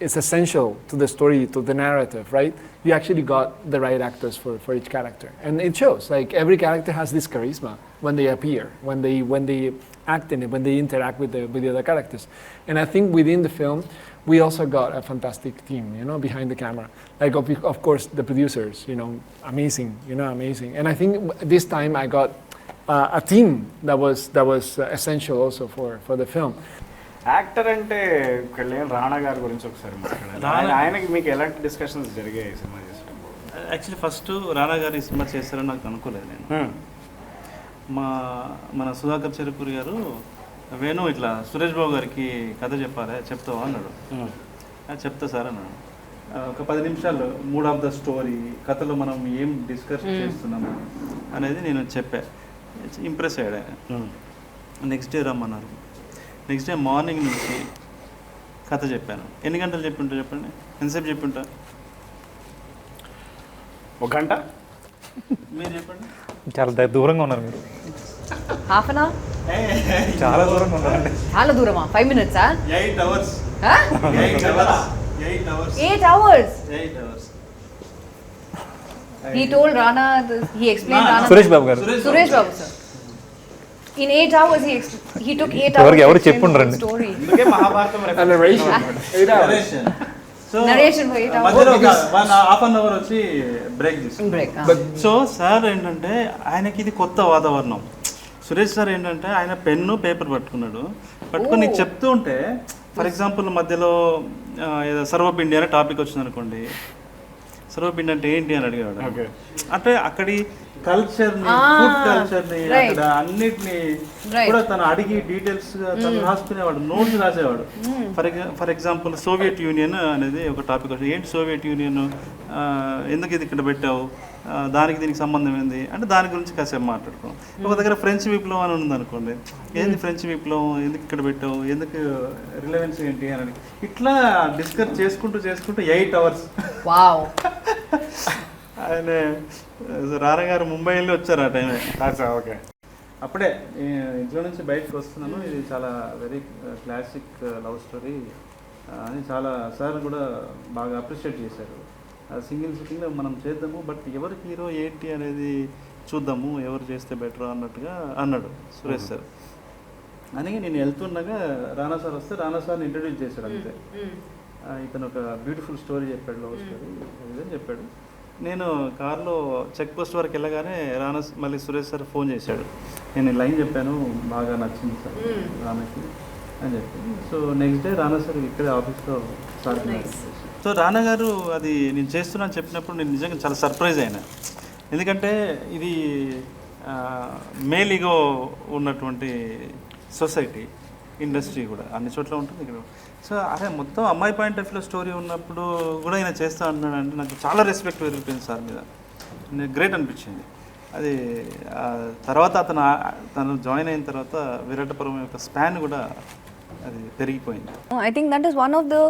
Speaker 4: essential to the story, to the narrative, right? You actually got the right actors for each character, and it shows. Like every character has this charisma when they appear, when they act in it, when they interact with the other characters. And I think within the film, we also got a fantastic team, behind the camera. Like of course the producers, amazing, amazing. And I think this time I got a team that was essential also for the film.
Speaker 1: Actor అంటే ఇక్కడ లేని రాణా గారి గురించి ఒకసారి మాట్లాడాలి. ఆయనకి మీకు ఎలాంటి డిస్కషన్స్ జరిగాయి సినిమా చేసేటప్పుడు?
Speaker 2: యాక్చువల్లీ ఫస్ట్ రాణా గారు ఈ సినిమా చేస్తారని నాకు అనుకోలేదు నేను. మన సుధాకర్ చెరుకూరి గారు వేణు ఇట్లా సురేష్ బాబు గారికి కథ చెప్తావా అన్నాడు. చెప్తా సార్ అన్నాడు. ఒక 10 నిమిషాలు మూడ్ ఆఫ్ ద స్టోరీ కథలో మనం ఏం డిస్కస్ చేస్తున్నాము అనేది నేను చెప్పా. ఇంప్రెస్ అయ్యాడు ఆయన. నెక్స్ట్ డే రమ్మన్నారు. నెక్స్ట్ డే మార్నింగ్ నుంచి కథ చెప్పాను. ఎన్ని గంటలు చెప్పింటా చెప్పండి, ఎంతసేపు చెప్పింటా?
Speaker 1: 1 గంట
Speaker 2: మీరు చెప్పండి.
Speaker 5: చాలా దూరంగా ఉన్నారు మీరు,
Speaker 3: హాఫ్ అన్ అవర్,
Speaker 5: చాలా దూరంగా ఉన్నారండి.
Speaker 3: చాలా దూరమా? 5 minutes?
Speaker 2: 8 hours. 8 hours.
Speaker 3: 8 hours.
Speaker 2: 8 hours.
Speaker 3: He told Rana, he explained Rana.
Speaker 5: Suresh Babu గారు,
Speaker 3: Suresh Babu sir. In 8 hours he took 8 hours.
Speaker 5: ఎవరికి ఎవరు
Speaker 3: to explain
Speaker 5: చెప్పుండ్రండి.
Speaker 3: the story.
Speaker 1: అందుకే Mahabharatam
Speaker 4: And narration. 8 hours.
Speaker 2: Narration. So,
Speaker 3: Narration for 8 hours.
Speaker 2: మధ్యలో ఒక half an hour వచ్చి break తీసుకుంటాం.
Speaker 3: Break.
Speaker 2: So sir ఏంటంటే ఆయనకి ఇది కొత్త వాతావరణం. సురేష్ సార్ ఏంటంటే ఆయన పెన్ను పేపర్ పట్టుకొని నీకు చెప్తూ ఉంటే, ఫర్ ఎగ్జాంపుల్ మధ్యలో ఏదో సర్వపిండి అనే టాపిక్ వచ్చింది అనుకోండి, సర్వపిండి అంటే ఏంటి అని అడిగాడు.
Speaker 1: Okay.
Speaker 2: అంటే అక్కడి కల్చర్ని, ఫుడ్ కల్చర్ని, అక్కడ అన్నిటిని కూడా తను అడిగి డీటెయిల్స్ తను రాసుకునేవాడు, నోట్స్ రాసేవాడు. ఫర్ ఎగ్జాంపుల్ సోవియట్ యూనియన్ అనేది ఒక టాపిక్ వచ్చింది. ఏంటి సోవియట్ యూనియన్, ఎందుకు ఇది ఇక్కడ పెట్టావు, దానికి దీనికి సంబంధం ఏంది అంటే దాని గురించి కాసేపు మాట్లాడుకోం. ఒక దగ్గర ఫ్రెంచ్ విప్లవం అని ఉంది అనుకోండి, ఏంది ఫ్రెంచ్ విప్లవం, ఎందుకు ఇక్కడ పెట్టావు, ఎందుకు రిలవెన్స్ ఏంటి అని ఇట్లా డిస్కస్ చేసుకుంటూ 8 hours.
Speaker 3: Wow.
Speaker 2: ఆయన రానగారు ముంబై వెళ్ళి వచ్చారు ఆ టైమే.
Speaker 1: ఓకే.
Speaker 2: అప్పుడే ఇంట్లో నుంచి బయటకు వస్తున్నాను, ఇది చాలా వెరీ క్లాసిక్ లవ్ స్టోరీ అని చాలా సార్ కూడా బాగా అప్రిషియేట్ చేశారు. సింగిల్ సిట్టింగ్లో మనం చేద్దాము, బట్ ఎవరు హీరో ఏంటి అనేది చూద్దాము, ఎవరు చేస్తే బెటర్ అన్నట్టుగా అన్నాడు సురేష్ సార్. అని నేను వెళ్తుండగా రానా సార్ వస్తే రానా సార్ని ఇంట్రడ్యూస్ చేశాడు అంతే. ఇతను ఒక బ్యూటిఫుల్ స్టోరీ చెప్పాడు, లవ్ స్టోరీ అని చెప్పాడు. నేను కార్లో చెక్ పోస్ట్ వరకు వెళ్ళగానే రానా మళ్ళీ సురేష్ సార్ ఫోన్ చేశాడు. నేను ఈ లైన్ చెప్పాను, బాగా నచ్చింది సార్ రానాకి అని చెప్పి. సో నెక్స్ట్ డే రానా సార్ ఇక్కడే ఆఫీస్లో సార్. సో రానా గారు అది నేను చేస్తున్నాను చెప్పినప్పుడు నేను నిజంగా చాలా సర్ప్రైజ్ అయినా. ఎందుకంటే ఇది మేల్ ఈగో ఉన్నటువంటి సొసైటీ, ఇండస్ట్రీ కూడా అన్ని చోట్ల ఉంటుంది ఇక్కడ. సో అరే మొత్తం అమ్మాయి పాయింట్ ఆఫ్ వ్యూలో స్టోరీ ఉన్నప్పుడు కూడా ఈయన చేస్తా అంటున్నాడు అంటే నాకు చాలా రెస్పెక్ట్ పెరిగిపోయింది సార్ మీద. నాకు గ్రేట్ అనిపించింది అది. తర్వాత తను జాయిన్ అయిన తర్వాత విరాట పర్వం యొక్క స్పాన్ కూడా అది పెరిగిపోయింది.
Speaker 3: I think that is one of the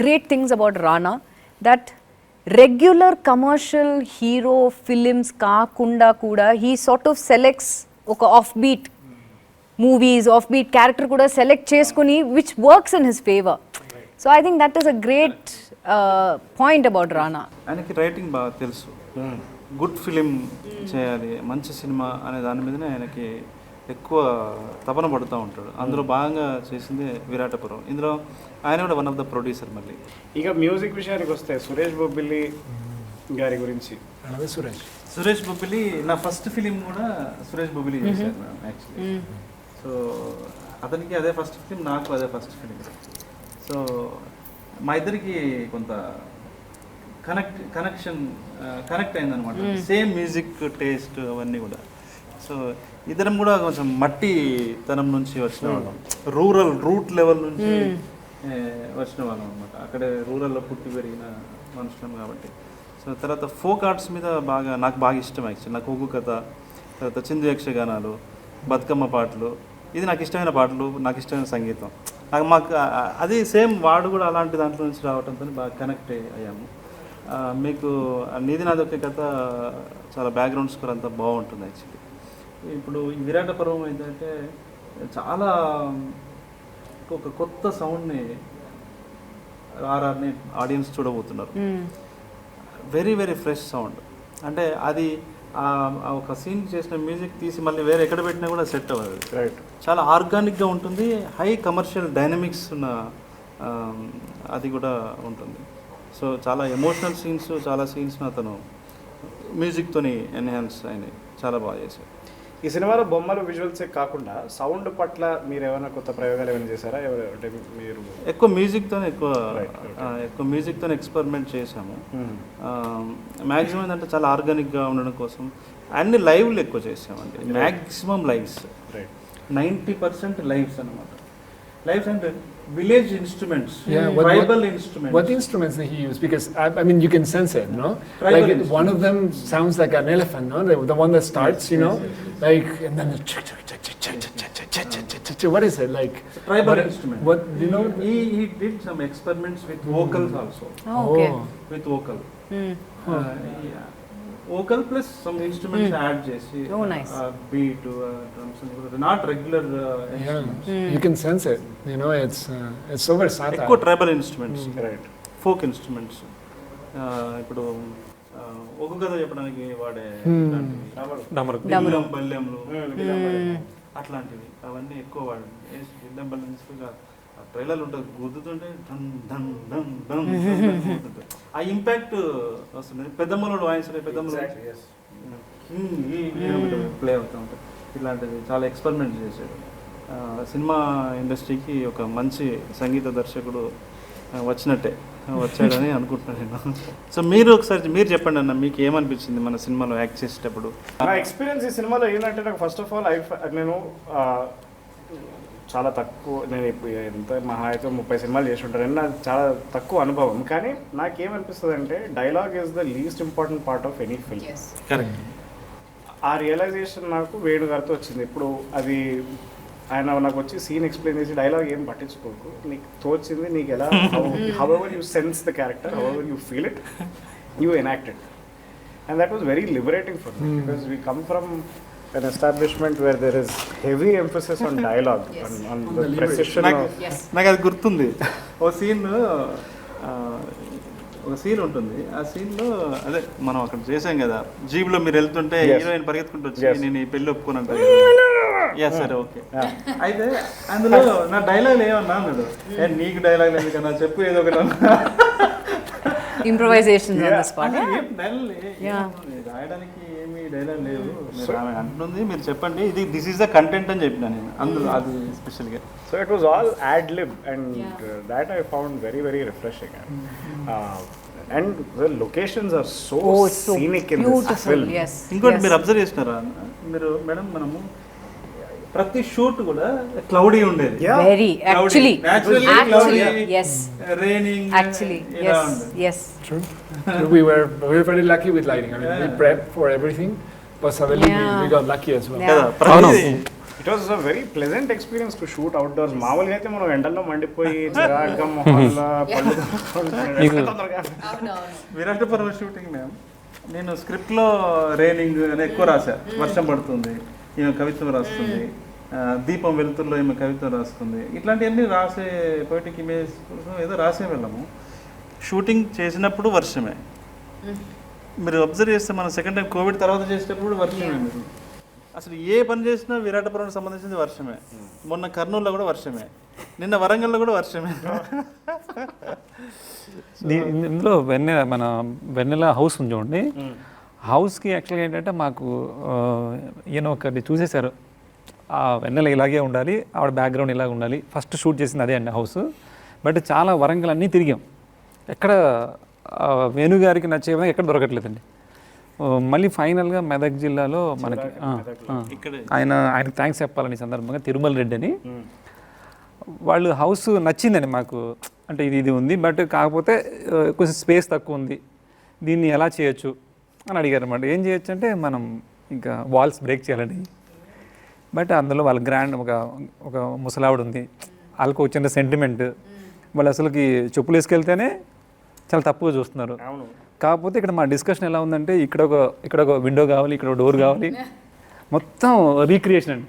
Speaker 3: great things about Rana, that regular commercial hero films kaakunda kuda he sort of selects oka offbeat movies, offbeat character kuda select cheskoni which works in his favor. So I think that is a great point about Rana.
Speaker 2: ఆయనకి writing బాగా తెలుసు, good film చేయాలి, మంచి cinema అనే దాని మీదనే ఆయనకి ఎక్కువ తపన పడుతూ ఉంటాడు. అందులో భాగంగా చేసింది విరాట పర్వం. ఇందులో ఆయన కూడా వన్ ఆఫ్ ద ప్రొడ్యూసర్. మళ్ళీ
Speaker 1: ఇక మ్యూజిక్ విషయానికి వస్తే సురేష్ బొబ్బిలి గారి గురించి.
Speaker 2: సురేష్ బొబ్బిలి నా ఫస్ట్ ఫిలిం కూడా సురేష్ బొబ్బిలి చేశాను యాక్చువల్లీ. సో అతనికి అదే ఫస్ట్ ఫిలిం, నాకు అదే ఫస్ట్ ఫిలిం. సో మా ఇద్దరికి కొంత కనెక్ట్ అయిందనమాట. సేమ్ మ్యూజిక్ టేస్ట్ అవన్నీ కూడా. సో ఇద్దరం కూడా కొంచెం మట్టి తనం నుంచి వచ్చిన వాళ్ళం, రూట్ లెవెల్ నుంచి వచ్చిన వాళ్ళం అనమాట. అక్కడే రూరల్లో పుట్టి పెరిగిన మనుషులం కాబట్టి. సో తర్వాత ఫోక్ ఆర్ట్స్ మీద నాకు బాగా ఇష్టం యాక్చువల్లీ. నాకు ఒగ్గు కథ, తర్వాత చిందు యక్షగానాలు, బతుకమ్మ పాటలు, ఇది నాకు ఇష్టమైన పాటలు, నాకు ఇష్టమైన సంగీతం. మాకు అది సేమ్ వాడు కూడా అలాంటి దాంట్లో నుంచి రావడంతో బాగా కనెక్ట్ అయ్యాము. మీకు నీది నాది ఒకే కథ చాలా బ్యాక్గ్రౌండ్ స్కోర్ అంతా బాగుంటుంది యాక్చువల్లీ. ఇప్పుడు ఈ విరాట పర్వం ఏంటంటే చాలా ఒక కొత్త సౌండ్ని ఆర్ఆర్ని ఆడియన్స్ చూడబోతున్నారు. Very very fresh sound. అంటే అది ఒక సీన్ చేసిన మ్యూజిక్ తీసి మళ్ళీ వేరే ఎక్కడ పెట్టినా కూడా సెట్ అవ్వదు.
Speaker 1: రైట్.
Speaker 2: చాలా ఆర్గానిక్గా ఉంటుంది, హై కమర్షియల్ డైనమిక్స్ ఉన్న అది కూడా ఉంటుంది. సో చాలా ఎమోషనల్ సీన్స్, చాలా సీన్స్ని అతను మ్యూజిక్తోని ఎన్హాన్స్ అయినాయి, చాలా బాగా చేశారు.
Speaker 1: ఈ సినిమాలో బొమ్మలు విజువల్సే కాకుండా సౌండ్ పట్ల మీరు ఏమైనా కొత్త ప్రయోగాలు ఏమైనా చేశారా? అంటే మీరు
Speaker 2: ఎక్కువ మ్యూజిక్తో ఎక్స్పెరిమెంట్ చేశాము. మ్యాక్సిమం ఏంటంటే చాలా ఆర్గానిక్గా ఉండడం కోసం అన్ని లైవ్లు ఎక్కువ చేసామండి. మ్యాక్సిమం లైవ్స్, 90% లైవ్స్ అనమాట. లైవ్స్ అంటే village instruments, tribal instruments.
Speaker 4: What instruments did he use? Because I mean, you can sense it, no?
Speaker 2: Tribal
Speaker 4: like one of them sounds like an elephant, no? The one that starts, you know, like, and then what is it like?
Speaker 2: Tribal instrument.
Speaker 4: What you know?
Speaker 2: He did some experiments with vocals also.
Speaker 3: Okay.
Speaker 2: With vocal. Vocal plus some instruments add చేసి
Speaker 3: Oh, nice.
Speaker 2: Beat drums not regular
Speaker 4: You can sense it. You know, it's so versatile.
Speaker 2: ఎక్కువ tribal instruments,
Speaker 1: right.
Speaker 2: Folk instruments. ఇప్పుడు ఒక కథ చెప్పడానికి వాడే బల్యంలు అట్లాంటివి అవన్నీ ఎక్కువ వాడు బిల్లం బల్యం ట్రైలర్లు ఉంటుంది, గుద్దుతుంటే ధన్ ధన్ ధన్ ధన్ గుద్దుతుంటే ఆ ఇంపాక్ట్ వస్తుంది. పెద్దమ్మలోడు వాయిస్ పెద్దమ్మలో ప్లే అవుతూ ఉంటుంది. ఇలాంటివి చాలా ఎక్స్పెరిమెంట్ చేశాడు. సినిమా ఇండస్ట్రీకి ఒక మంచి సంగీత దర్శకుడు వచ్చాడని అనుకుంటున్నాను నేను. సో మీరు ఒకసారి మీరు చెప్పండి అన్న, మీకు ఏమనిపించింది మన సినిమాలో యాక్ట్ చేసేటప్పుడు?
Speaker 1: నా ఎక్స్పీరియన్స్ ఈ సినిమాలో ఏంటంటే నాకు ఫస్ట్ ఆఫ్ ఆల్ నేను చాలా తక్కువ, నేను ఇప్పుడు ఎంత మహా అయితే 30 సినిమాలు చేసి ఉంటాను, నాకు చాలా తక్కువ అనుభవం. కానీ నాకేమనిపిస్తుంది అంటే dialogue is the least important part of any film.
Speaker 2: Correct.
Speaker 1: ఆ రియలైజేషన్ నాకు వేణు గారితో వచ్చింది. ఇప్పుడు అది ఆయన నాకు వచ్చి సీన్ ఎక్స్ప్లెయిన్ చేసి డైలాగ్ ఏం పట్టించుకోకు, నీకు తోచింది నీకు ఎలా how ever you sense the character, how ever you feel it, you enact it. And that was very liberating for me because we come from an establishment where there is heavy emphasis on dialogue, on the precision of...
Speaker 2: నాకు అది గుర్తుంది. ఒక scene ఉంటుంది. ఆ సీన్లో అదే మనం అక్కడ చేసాం కదా, జీబ్లో మీరు వెళ్తుంటే హీరోయిన్ పరిగెత్తుకుంటూ వచ్చి నేను ఈ పెళ్ళి ఒప్పుకోనంట. సరే ఓకే. అయితే అందులో నా డైలాగ్ ఏమన్నా అన్నాడు, నీకు డైలాగ్ లేదు కదా చెప్పు ఏదో ఒకటి
Speaker 3: ఇంప్రొవైజేషన్ ఆన్ ది స్పాట్.
Speaker 2: రాయడానికి ఏమి డైలాగ్ లేవు అంటుంది, మీరు చెప్పండి ఇది దిస్ ఈస్ ద కంటెంట్ అని చెప్పిన నేను అందులో అది స్పెషల్గా.
Speaker 1: So it was all ad-lib and that I found very, very refreshing. And the locations are so scenic in this film.
Speaker 3: Yes.
Speaker 2: ఇంకోటి మీరు అబ్జర్వ్ చేసినారా మీరు మేడం, మనము ప్రతి షూట్ కూడా క్లౌడీ ఉండేది.
Speaker 3: Very actually yes,
Speaker 2: raining
Speaker 3: actually yes.
Speaker 4: True. We were very lucky with lighting. I mean, we prepped for everything, but suddenly we got lucky as well.
Speaker 1: It was a very pleasant experience to shoot outdoors. మామూలుగా అయితే మనం ఎండల్లో మండిపోయి చిరాగ్గా మొహంలో
Speaker 2: విరాట పర్వం shooting ma'am, నేను స్క్రిప్ట్లో raining అని ఎక్కువ రాశా, వర్షం పడుతుంది, ఈమె కవిత్వం రాస్తుంది, దీపం వెలుతురులో ఈమె కవిత్వం రాస్తుంది, ఇట్లాంటివన్నీ రాసే పోయిటిక్ ఇమేజ్ కోసం ఏదో రాసే వెళ్ళాము. షూటింగ్ చేసినప్పుడు వర్షమే. మీరు అబ్జర్వ్ చేస్తే మనం సెకండ్ టైం కోవిడ్ తర్వాత చేసేటప్పుడు వర్షమే. మీరు అసలు ఏ పని చేసినా విరాటపురానికి సంబంధించింది వర్షమే. మొన్న కర్నూలులో కూడా వర్షమే, నిన్న వరంగల్లో కూడా వర్షమే.
Speaker 5: ఇందులో మన వెన్నెల హౌస్ ఉంది చూడండి, హౌస్కి యాక్చువల్గా ఏంటంటే మాకు ఈయన ఒకటి చూసేశారు, ఆ వెన్నెల ఇలాగే ఉండాలి, ఆవిడ బ్యాక్గ్రౌండ్ ఇలాగ ఉండాలి. ఫస్ట్ షూట్ చేసింది అదే అండి హౌస్. బట్ చాలా వరంగల్ అన్నీ తిరిగాం, ఎక్కడ వేణుగారికి నచ్చే విధంగా ఎక్కడ దొరకట్లేదండి. మళ్ళీ ఫైనల్గా మెదక్ జిల్లాలో మనకి ఆయనకు థ్యాంక్స్ చెప్పాలని సందర్భంగా తిరుమల రెడ్డి అని వాళ్ళు హౌస్ నచ్చిందండి మాకు. అంటే ఇది ఉంది, బట్ కాకపోతే కొంచెం స్పేస్ తక్కువ ఉంది, దీన్ని ఎలా చేయొచ్చు అని అడిగారు అనమాట. ఏం చేయొచ్చు అంటే మనం ఇంకా వాల్స్ బ్రేక్ చేయాలండి. బట్ అందులో వాళ్ళ గ్రాండ్ ఒక ముసలావిడ ఉంది, వాళ్ళకు వచ్చిన సెంటిమెంట్, వాళ్ళు అసలుకి చెప్పులు వేసుకెళ్తేనే చాలా తప్పుగా చూస్తున్నారు. కాకపోతే ఇక్కడ మా డిస్కషన్ ఎలా ఉందంటే ఇక్కడ ఒక విండో కావాలి, ఇక్కడ ఒక డోర్ కావాలి, మొత్తం రీక్రియేషన్ అండి.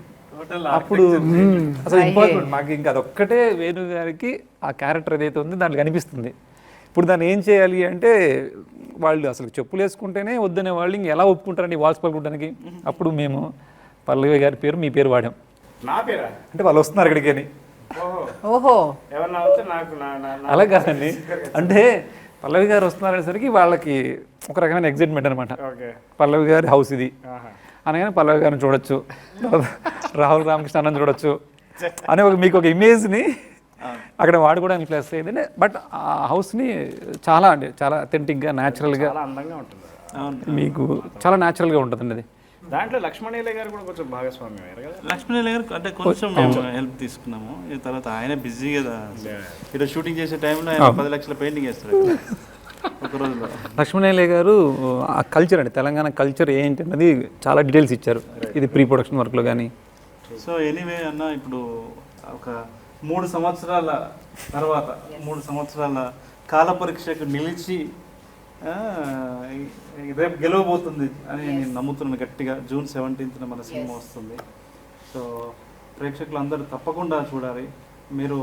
Speaker 5: అప్పుడు అసలు ఇంపార్టెంట్ మాకు ఇంకా అదొక్కటే వేణు గారికి ఆ క్యారెక్టర్ ఏదైతే ఉంది దాంట్లో కనిపిస్తుంది. ఇప్పుడు దాన్ని ఏం చేయాలి అంటే వాళ్ళు అసలు చెప్పులు వేసుకుంటేనే వద్దనే వాళ్ళు ఇంక ఎలా ఒప్పుకుంటారండి వాల్స్ పలుకుంటానికి. అప్పుడు మేము పల్లవి గారి పేరు మీ పేరు వాడాం.
Speaker 1: నా పేరా
Speaker 5: అంటే వాళ్ళు వస్తున్నారు ఇక్కడికి అని.
Speaker 3: ఓహో
Speaker 5: అలా కాదండి, అంటే పల్లవి గారు వస్తున్నారనేసరికి వాళ్ళకి ఒక రకమైన ఎగ్జైట్మెంట్ అనమాట. పల్లవి గారి హౌస్ ఇది అనగానే పల్లవి గారిని చూడొచ్చు, రాహుల్ రామకృష్ణ అన్నని చూడొచ్చు అనే మీకు ఒక ఇమేజ్ని అక్కడ వాడుకోవడానికి ప్లస్ అయ్యింది. బట్ ఆ హౌస్ని చాలా అథెంటిక్గా న్యాచురల్గా మీకు చాలా న్యాచురల్గా ఉంటుందండి. అది
Speaker 1: దాంట్లో లక్ష్మణయ్య గారు కూడా కొంచెం భాగస్వామ్యం అయ్యారు కదా.
Speaker 2: లక్ష్మణయ్య గారు అంటే కొంచెం మేము హెల్ప్ తీసుకున్నాము. ఈ తర్వాత ఆయన బిజీ కదా, ఇక్కడ షూటింగ్ చేసే టైంలో ఆయన 10 లక్షల పెయింటింగ్ వేస్తారు ఒక రోజులో.
Speaker 5: లక్ష్మణయ్య గారు ఆ కల్చర్ అండి, తెలంగాణ కల్చర్ ఏంటి అన్నది చాలా డీటెయిల్స్ ఇచ్చారు, ఇది ప్రీ ప్రొడక్షన్ వర్క్లో కానీ.
Speaker 2: సో ఎనీవే అన్న, ఇప్పుడు ఒక 3 సంవత్సరాల తర్వాత 3 సంవత్సరాల కాల పరీక్షకు నిలిచి రేపు గెలవబోతుంది అని నేను నమ్ముతున్నాను గట్టిగా. June 17th మన సినిమా వస్తుంది. సో ప్రేక్షకులు అందరూ తప్పకుండా చూడాలి. మీరు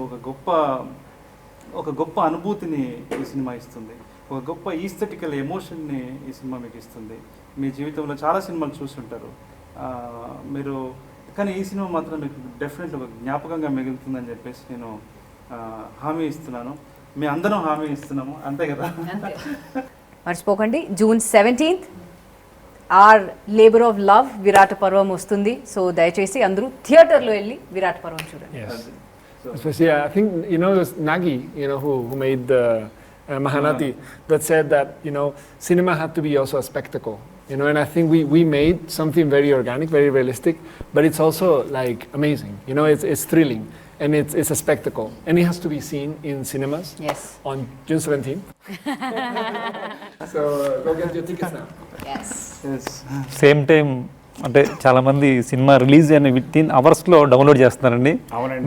Speaker 2: ఒక గొప్ప అనుభూతిని ఈ సినిమా ఇస్తుంది, ఒక గొప్ప ఈస్థెటికల్ ఎమోషన్ని ఈ సినిమా మీకు ఇస్తుంది. మీ జీవితంలో చాలా సినిమాలు చూస్తుంటారు మీరు, కానీ ఈ సినిమా మాత్రం మీకు డెఫినెట్లీ ఒక జ్ఞాపకంగా మిగులుతుందని చెప్పేసి నేను హామీ ఇస్తున్నాను. మీ అందరం హామీ ఇస్తున్నాము, అంతే కదా?
Speaker 3: మర్చిపోకండి June 17th or labour of love Virata Parvam వస్తుంది. సో దయచేసి అందరూ థియేటర్లో వెళ్ళి విరాట పర్వం చూడండి.
Speaker 4: Especially, I think, it was Nagi, who made the Mahanati, that said that, cinema had to be also a spectacle. And I think we made something very organic, very realistic, but it's also like amazing. It's thrilling, and it's a spectacle, and it has to be seen in cinemas.
Speaker 3: Yes.
Speaker 4: On June 17th. So go get your tickets now.
Speaker 3: Yes.
Speaker 5: Same time అంటే చాలా మంది cinema release అయిన within అవర్స్లో download చేస్తున్నారండి.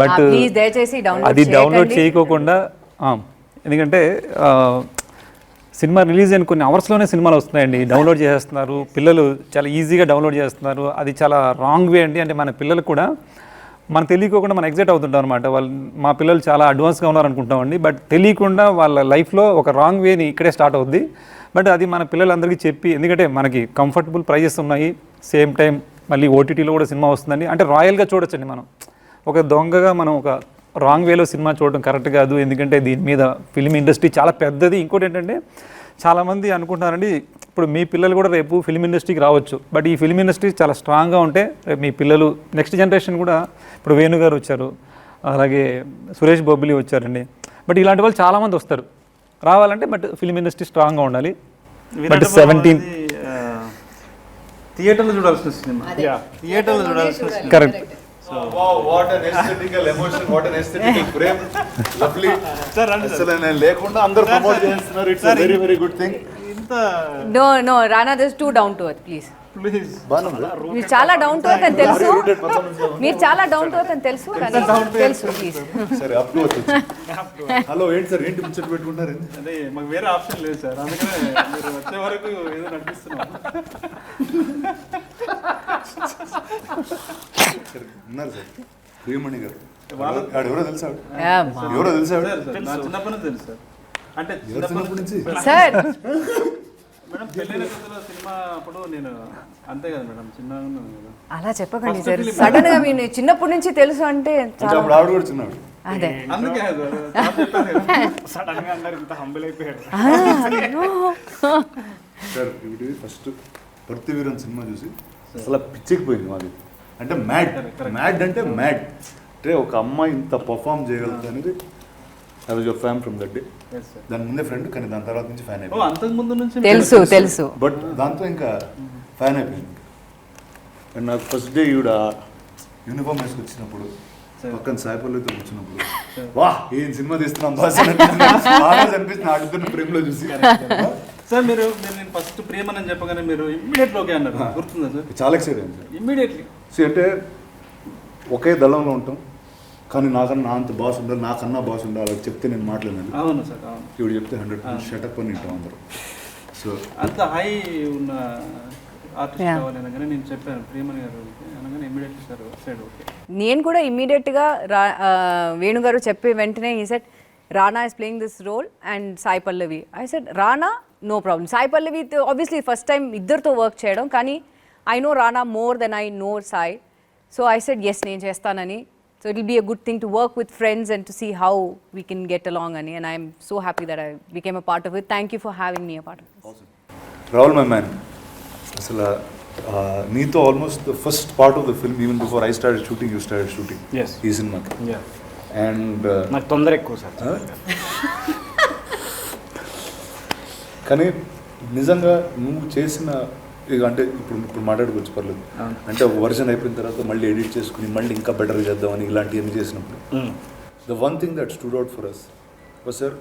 Speaker 5: But
Speaker 3: please దయచేసి
Speaker 5: అది download చేయకోకుండా ఎందుకంటే సినిమా రిలీజ్ అయిన కొన్ని అవర్స్లోనే సినిమాలు వస్తున్నాయండి, డౌన్లోడ్ చేసేస్తున్నారు పిల్లలు, చాలా ఈజీగా డౌన్లోడ్ చేస్తున్నారు. అది చాలా రాంగ్ వే అండి. అంటే మన పిల్లలు కూడా మనకు తెలియకోకుండా మనం ఎగ్జైట్ అవుతుంటాం అనమాట. మా పిల్లలు చాలా అడ్వాన్స్గా ఉన్నారనుకుంటామండి, బట్ తెలియకుండా వాళ్ళ లైఫ్లో ఒక రాంగ్ వేని ఇక్కడే స్టార్ట్ అవుద్ది. బట్ అది మన పిల్లలందరికీ చెప్పి, ఎందుకంటే మనకి కంఫర్టబుల్ ప్రైజెస్ ఉన్నాయి, సేమ్ టైం మళ్ళీ ఓటీటీలో కూడా సినిమా వస్తుందండి. అంటే రాయల్గా చూడొచ్చండి. మనం ఒక దొంగగా మనం ఒక రాంగ్ వేలో సినిమా చూడడం కరెక్ట్ కాదు. ఎందుకంటే దీని మీద ఫిల్మ్ ఇండస్ట్రీ చాలా పెద్దది. ఇంకోటి ఏంటంటే చాలామంది అనుకుంటున్నారండి, ఇప్పుడు మీ పిల్లలు కూడా రేపు ఫిల్మ్ ఇండస్ట్రీకి రావచ్చు, బట్ ఈ ఫిల్మ్ ఇండస్ట్రీ చాలా స్ట్రాంగ్గా ఉంటే రేపు మీ పిల్లలు నెక్స్ట్ జనరేషన్ కూడా, ఇప్పుడు వేణు గారు వచ్చారు, అలాగే సురేష్ బొబ్బిలి వచ్చారండి, బట్ ఇలాంటి వాళ్ళు చాలామంది వస్తారు రావాలంటే, బట్ ఫిల్మ్ ఇండస్ట్రీ స్ట్రాంగ్గా ఉండాలి. బట్ 17
Speaker 2: థియేటర్లో చూడాల్సిన సినిమా, థియేటర్లో చూడాల్సిన cinema.
Speaker 5: Correct.
Speaker 6: What an aesthetical emotion, what an aesthetical frame. Lovely. అసలు నేను లేకుండా అందరూ ప్రమోట్ చేస్తున్నారు. It's a very very good thing.
Speaker 3: No, Rana, this is too down to earth, please.
Speaker 2: Please.
Speaker 3: మీరు చాలా డౌన్ టు ఎర్త్ అని తెలుసు, మీరు చాలా డౌన్ టు ఎర్త్ అని తెలుసు, తెలుసు ప్లీజ్.
Speaker 6: సరే అప్ టు హలో ఏంటి సార్, ఏంటి ముచ్చట పెట్టుకుంటారు?
Speaker 2: అదే మాకు వేరే ఆప్షన్ లేదు సార్, అందుకనే మీరు వచ్చే వరకు ఏదో నడిపిస్తున్నాం.
Speaker 6: ఉన్నారు సార్ ప్రియమణి గారు, ఎవరో తెలుసా?
Speaker 2: నా చిన్నప్పటి నుంచి తెలుసు సార్. అంటే
Speaker 6: చిన్నప్పటి నుంచి
Speaker 3: సార్
Speaker 2: మేడం పెళ్ళైన కొత్తలో సినిమా అప్పుడు నేను అంతే కదా మేడం, చిన్నగా ఉన్నాను కదా.
Speaker 3: అలా చెప్పకండి సార్, సడన్ గా మీరు చిన్నప్పటి నుంచి తెలుసు అంటే చాలా.
Speaker 6: అప్పుడు ఆవిడ కూడా చిన్నవాడు.
Speaker 3: అదే
Speaker 2: అందుకే సడన్ గా అందరు ఇంత హంబుల్ అయిపోయారు.
Speaker 6: సార్ ఇప్పుడు ఫస్ట్ పర్తివీరన్ సినిమా చూసి అసలు పిచ్చికిపోయింది మాది. అంటే మ్యాడ్ అంటే మ్యాడ్, అంటే ఒక అమ్మాయి ఇంత పర్ఫామ్ చేయగలుగుతుంది అనేది. I was your fan from that day. దాని ముందే ఫ్రెండ్, కానీ దాని తర్వాత నుంచి ఫ్యాన్ అయిపోయింది.
Speaker 2: అంతకు ముందు నుంచి
Speaker 3: తెలుసు,
Speaker 6: బట్ దాంతో ఇంకా ఫ్యాన్ అయిపోయింది. అండ్ నాకు ఫస్ట్ డే ఈవిడ యూనిఫామ్ వేసుకు వచ్చినప్పుడు, పక్కన సాయిపల్లితో వచ్చినప్పుడు, వా ఏం సినిమా తీస్తున్నాం బాస్ అనిపిస్తుంది ఆ ఇద్దరిని ప్రేమలో చూసి.
Speaker 2: సార్ మీరు నేను ఫస్ట్ ప్రేమని చెప్పగానే మీరు ఇమ్మీడియట్లీ ఓకే అన్నారు, గుర్తుందా సార్?
Speaker 6: చాలా ఎక్సైట్ అయింది సార్
Speaker 2: ఇమ్మీడియట్లీ.
Speaker 6: అంటే ఒకే దళంలో ఉంటాం, కానీ నాకన్నా నా అంత బాస్ ఉండాలి, నాకన్నా బాస్ ఉండాలి, వాళ్ళకి చెప్తే నేను మాట్లాడలేదు.
Speaker 2: అవును సార్, అవును.
Speaker 6: ఇప్పుడు చెప్తే 100% షటప్ అని వింటాం అందరూ. సో
Speaker 2: అంత హై ఉన్న ఆర్టిస్ట్ కావాలి అనగానే నేను చెప్పాను ప్రియమణి గారు అనగానే ఇమ్మీడియట్లీ సార్ సైడ్ ఓకే.
Speaker 3: నేను కూడా ఇమ్మీడియట్గా వేణుగారు చెప్పే వెంటనే ఈ set Rana is playing this role and Sai Pallavi. I said Rana no problem. Sai Pallavi obviously first time ఇద్దరితో వర్క్ చేయడం, కానీ I know Rana more than I know Sai. So I said yes నేను చేస్తానని. So it will be a good thing to work with friends and to see how we can get along ani, and I am so happy that I became a part of it. Thank you for having me a part of it.
Speaker 6: awesome. Rahul my man, asala neeto almost the first part of the film, even before I started shooting, you started shooting.
Speaker 1: Yes.
Speaker 6: Ee cinema ki.
Speaker 1: Yeah.
Speaker 6: And
Speaker 1: నాకు తొందర ఎక్కువ sir.
Speaker 6: కానీ నిజంగా నువ్వు చేసిన ఇక అంటే ఇప్పుడు మాట్లాడుకోవచ్చు పర్లేదు. అంటే ఒక వర్షన్ అయిపోయిన తర్వాత మళ్ళీ ఎడిట్ చేసుకుని మళ్ళీ ఇంకా బెటర్గా చేద్దామని ఇలాంటివన్నీ చేసినప్పుడు the one thing that stood out for us was sir,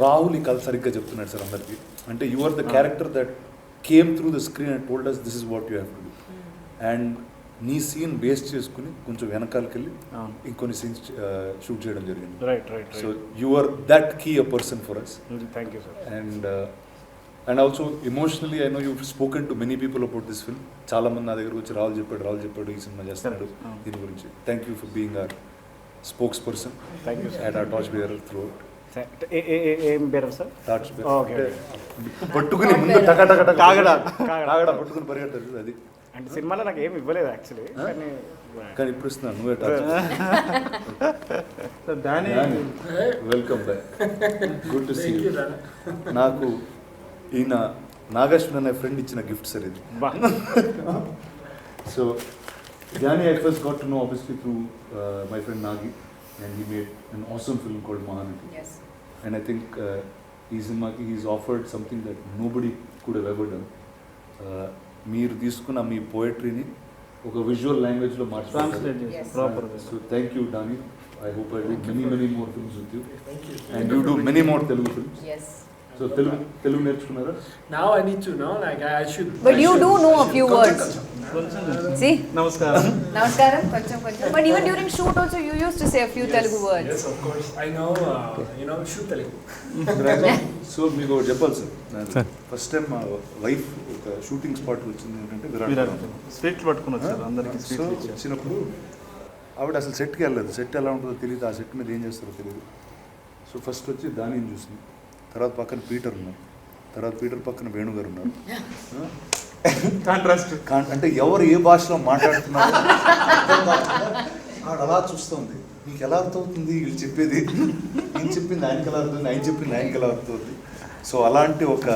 Speaker 6: Rahul ఈ కథ సరిగ్గా చెప్తున్నాడు సార్ అందరికీ. అంటే you are the character that came through the screen and told us this is what you have to do. And నీ scene base చేసుకుని కొంచెం వెనకాలకి వెళ్ళి ఇంకొన్ని సీన్స్ షూట్ చేయడం జరిగింది.
Speaker 1: Right.
Speaker 6: So you are that key a person for us.
Speaker 1: Thank you sir.
Speaker 6: And and also emotionally I know you spoken to many people about this film. చాలా మంది నా దగ్గరకు వచ్చి రాహుల్ చెప్పాడు ఈ సినిమా చేస్తున్నాడు దీని గురించి. Thank you for being our spokes person at our torch bearer through out.
Speaker 1: ఏం పేరు సార్?
Speaker 6: Torch
Speaker 1: okay.
Speaker 6: పట్టుకుని ముందు కాగడ పట్టుకుని పరిగెడతారు అది.
Speaker 1: అంటే సినిమాలో నాకు ఏమి ఇవ్వలేదు యాక్చువల్లీ,
Speaker 6: కానీ ఇప్పుడు ఇస్తున్నాను నువ్వే torch. Welcome back, good to see you. నాకు ఈయన నాగేశ్వర్ అనే ఫ్రెండ్ ఇచ్చిన గిఫ్ట్ సార్ ఇది. So Jani I first got to know obviously through my friend Nagi, and he made an awesome film called Mahanati.
Speaker 3: Yes.
Speaker 6: And I think he's offered something that nobody could have ever done. మీరు తీసుకున్న మీ పోయట్రీని ఒక visual లాంగ్వేజ్లో మార్చుకుంటారు. So thank you Danny. I hope I do many more films with you. And you do many more Telugu films.
Speaker 3: Yes.
Speaker 6: So Telugu నేర్చుకున్నారా?
Speaker 4: Now I need to know, like I should.
Speaker 3: But you do know a few words. See?
Speaker 2: Namaskaram.
Speaker 3: Namaskaram, koncham. But even during shoot also you used to say a few Telugu words.
Speaker 4: Yes, of course. I know, shoot Telugu.
Speaker 6: So మీకు ఒకటి చెప్పాలి sir, first time మా wife ఒక shooting spot వచ్చింది ఏంటంటే విరాట్.
Speaker 2: స్వీట్లు పట్టుకుని వచ్చారు అందరికి.
Speaker 6: సో వచ్చినప్పుడు ఆవిడ అసలు సెట్కి వెళ్ళలేదు. సెట్ ఎలా ఉంటుందో తెలియదు, ఆ సెట్ మీద ఏం చేస్తారో తెలియదు. సో ఫస్ట్ వచ్చి దానిని చూసింది, తర్వాత పక్కన పీటర్ ఉన్నారు, తర్వాత పీటర్ పక్కన వేణుగారు ఉన్నారు. అంటే ఎవరు ఏ భాషలో మాట్లాడుతున్నారు ఆవిడ అలా చూస్తుంది. నీకు ఎలా అర్థమవుతుంది వీళ్ళు చెప్పేది? నేను చెప్పింది ఆయనకి ఎలా అర్థమవుతుంది, ఆయన చెప్పింది ఆయనకి ఎలా అర్థమవుతుంది? సో అలాంటి ఒక